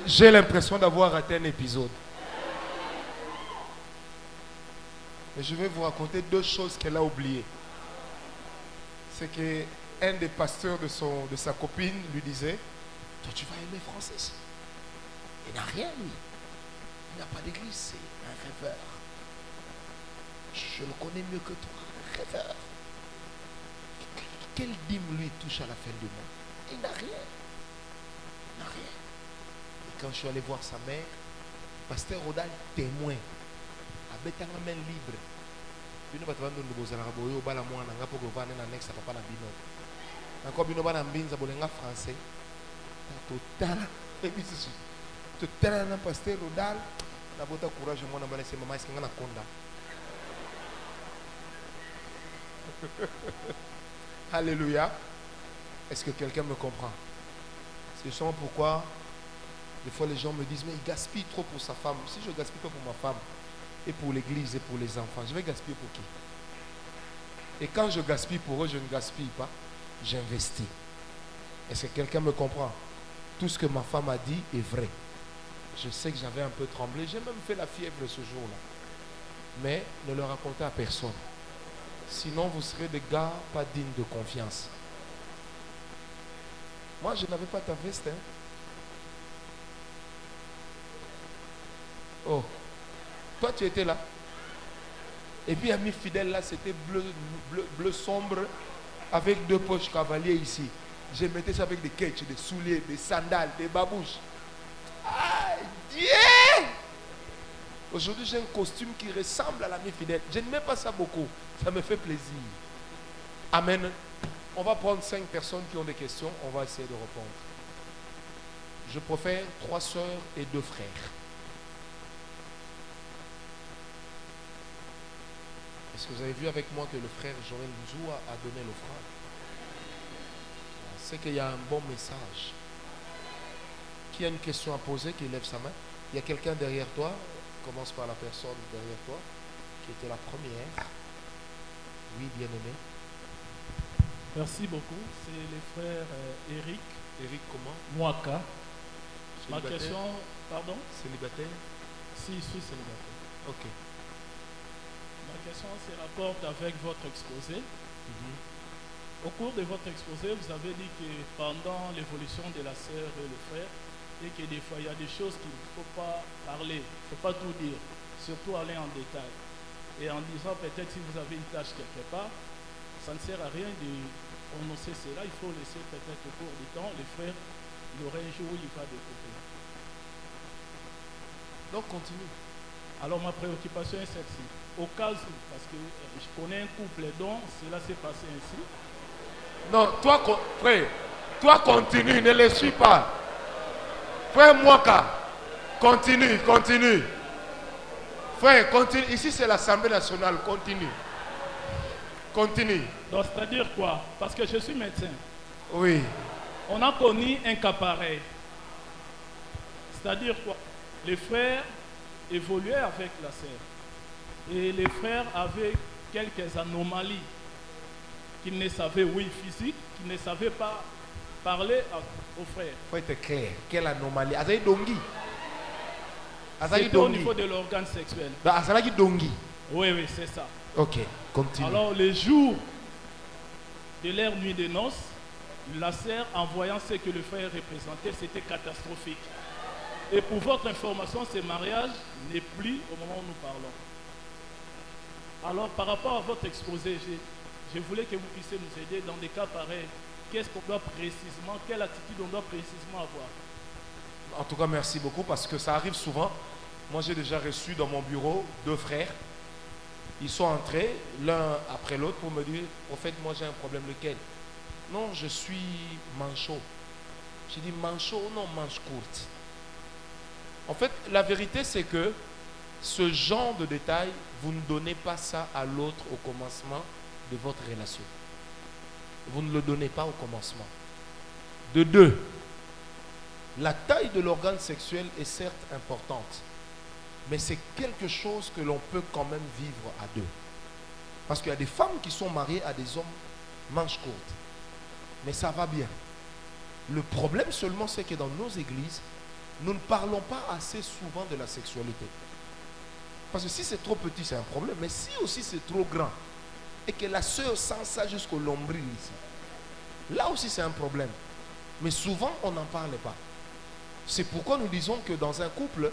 J'ai l'impression d'avoir raté un épisode. Mais je vais vous raconter deux choses qu'elle a oubliées. C'est qu'un des pasteurs de sa copine lui disait, toi tu vas aimer Francis. Il n'a rien lui. Il n'a pas d'église, c'est un rêveur. Je le connais mieux que toi, un rêveur. Quelle dîme lui touche à la fin du mois? Il n'a rien. Il n'a rien. Et quand je suis allé voir sa mère, pasteur Rodal témoin. Avec un main libre. Bino batavando ndubozala boyo bala mwana ngapo govane na next papa na bino. Encore bino bana mbinza bolenga français. Totala. Et puis ceci. Totala na pasteur Rodal. Na bota courage mwana bana c'est maman est-ce na konda. Alléluia. Est-ce que quelqu'un me comprend? C'est justement pourquoi des fois les gens me disent mais il gaspille trop pour sa femme. Si je gaspille pas pour ma femme et pour l'église et pour les enfants, je vais gaspiller pour qui? Et quand je gaspille pour eux, je ne gaspille pas, j'investis. Est-ce que quelqu'un me comprend? Tout ce que ma femme a dit est vrai. Je sais que j'avais un peu tremblé, j'ai même fait la fièvre ce jour-là. Mais ne le racontez à personne. Sinon, vous serez des gars pas dignes de confiance. Moi, je n'avais pas ta veste. Hein? Oh. Toi, tu étais là. Et puis, ami fidèle, là, c'était bleu sombre avec deux poches cavalier ici. Je mettais ça avec des ketchs, des souliers, des sandales, des babouches. Ah, Dieu! Aujourd'hui, j'ai un costume qui ressemble à l'ami fidèle. Je n'aime pas ça beaucoup. Ça me fait plaisir. Amen. On va prendre 5 personnes qui ont des questions. On va essayer de répondre. Je préfère 3 sœurs et 2 frères. Est-ce que vous avez vu avec moi que le frère Joël Nzoua a donné l'offrande? C'est qu'il y a un bon message. Qui a une question à poser, qui lève sa main? Il y a quelqu'un derrière toi. Commence par la personne derrière toi, qui était la première. Oui, bien-aimé. Merci beaucoup. C'est le frère Eric. Eric comment? Mwaka. Ma Célibataire? question, pardon? Célibataire? Si, je suis célibataire. Ok. Ma question se rapporte avec votre exposé. Au cours de votre exposé, vous avez dit que pendant l'évolution de la sœur et le frère, et que des fois il y a des choses qu'il ne faut pas parler, il ne faut pas tout dire, surtout aller en détail. Et en disant peut-être si vous avez une tâche quelque part, ça ne sert à rien de prononcer cela, il faut laisser peut-être au cours du temps, le frère, il y aura un jour où il va découper. Donc continue. Alors ma préoccupation est celle-ci. Au cas où, parce que je connais un couple dont cela s'est passé ainsi. Non, toi, frère, toi continue, ne les suis pas. Frère Mwaka, continue, continue. Frère, continue. Ici, c'est l'Assemblée nationale. Continue. Continue. Donc, c'est-à-dire quoi? Parce que je suis médecin. Oui. On a connu un cas pareil. C'est-à-dire quoi? Les frères évoluaient avec la sœur. Et les frères avaient quelques anomalies qu'ils ne savaient, oui, physique, qu'ils ne savaient pas parler aux frères. Il faut être clair. Quelle anomalie? Azaï Dongi. C'était au niveau de l'organe sexuel. Azaï Dongi. Oui, oui, c'est ça. Ok, continue. Alors, les jours de leur nuit de noces, la sœur, en voyant ce que le frère représentait, c'était catastrophique. Et pour votre information, ce mariage n'est plus au moment où nous parlons. Alors, par rapport à votre exposé, je voulais que vous puissiez nous aider dans des cas pareils. Qu'est-ce qu'on doit précisément, quelle attitude on doit précisément avoir? En tout cas, merci beaucoup parce que ça arrive souvent. Moi, j'ai déjà reçu dans mon bureau 2 frères. Ils sont entrés l'un après l'autre pour me dire, au fait, moi j'ai un problème, lequel? Non, je suis manchot. J'ai dit manchot, non, manche courte. En fait, la vérité, c'est que ce genre de détails, vous ne donnez pas ça à l'autre au commencement de votre relation. Vous ne le donnez pas au commencement. De 2, la taille de l'organe sexuel est certes importante, mais c'est quelque chose que l'on peut quand même vivre à 2. Parce qu'il y a des femmes qui sont mariées à des hommes manches courtes. Mais ça va bien. Le problème seulement, c'est que dans nos églises, nous ne parlons pas assez souvent de la sexualité. Parce que si c'est trop petit, c'est un problème. Mais si aussi c'est trop grand, et que la sœur sent ça jusqu'au nombril ici, là aussi c'est un problème. Mais souvent, on n'en parle pas. C'est pourquoi nous disons que dans un couple,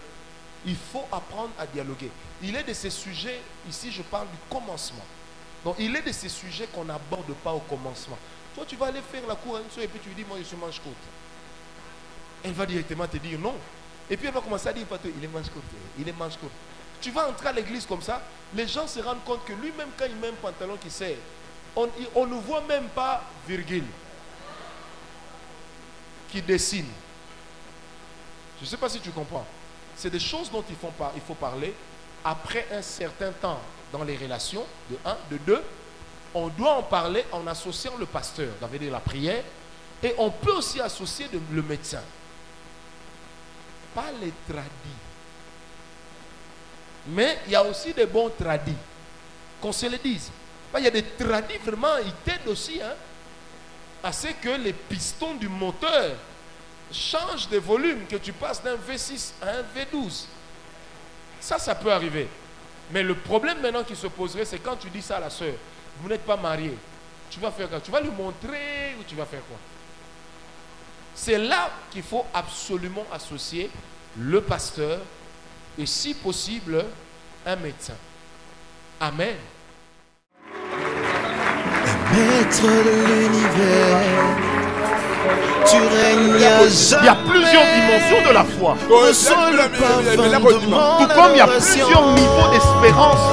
il faut apprendre à dialoguer. Il est de ces sujets, ici je parle du commencement. Donc il est de ces sujets qu'on n'aborde pas au commencement. Toi tu vas aller faire la cour à une soeur et puis tu lui dis moi je suis manche courte. Elle va directement te dire non. Et puis elle va commencer à dire il est manche courte, il est manche courte. Tu vas entrer à l'église comme ça, les gens se rendent compte que lui-même quand il met un pantalon qui serre, on ne voit même pas virgule qui dessine. Je ne sais pas si tu comprends. C'est des choses dont il faut parler après un certain temps dans les relations, de 1, de 2. On doit en parler en associant le pasteur, ça veut dire la prière, et on peut aussi associer le médecin. Pas les tradis. Mais il y a aussi des bons tradis, qu'on se le dise. Il y a des tradis vraiment, ils t'aident aussi à ce que les pistons du moteur changent de volume, que tu passes d'un V6 à un V12. Ça peut arriver. Mais le problème maintenant qui se poserait, c'est quand tu dis ça à la soeur, vous n'êtes pas mariés, tu vas faire quoi? Tu vas lui montrer ou tu vas faire quoi? C'est là qu'il faut absolument associer le pasteur et si possible un médecin. Amen. Maître de l'univers, tu règnes à Il y a plusieurs dimensions de la foi. Ressens le parfum de mon Tout comme il y a plusieurs niveaux d'espérance.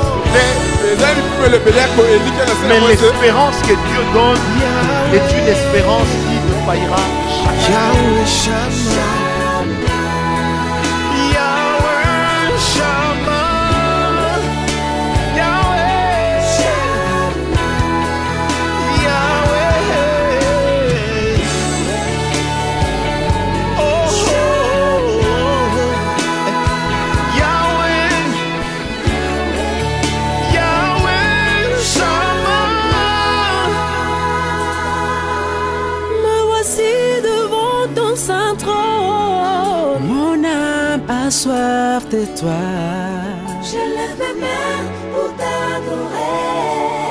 Mais l'espérance que Dieu donne est une espérance qui ne faillira jamais. Yahweh Shammah. Yahweh Shammah, Yahweh Shammah, Yahweh. Oh, oh, oh. Yahweh, Yahweh Shammah. Me voici devant ton saint trône. Mon âme a soif de toi. Je lève mes mains pour t'adorer.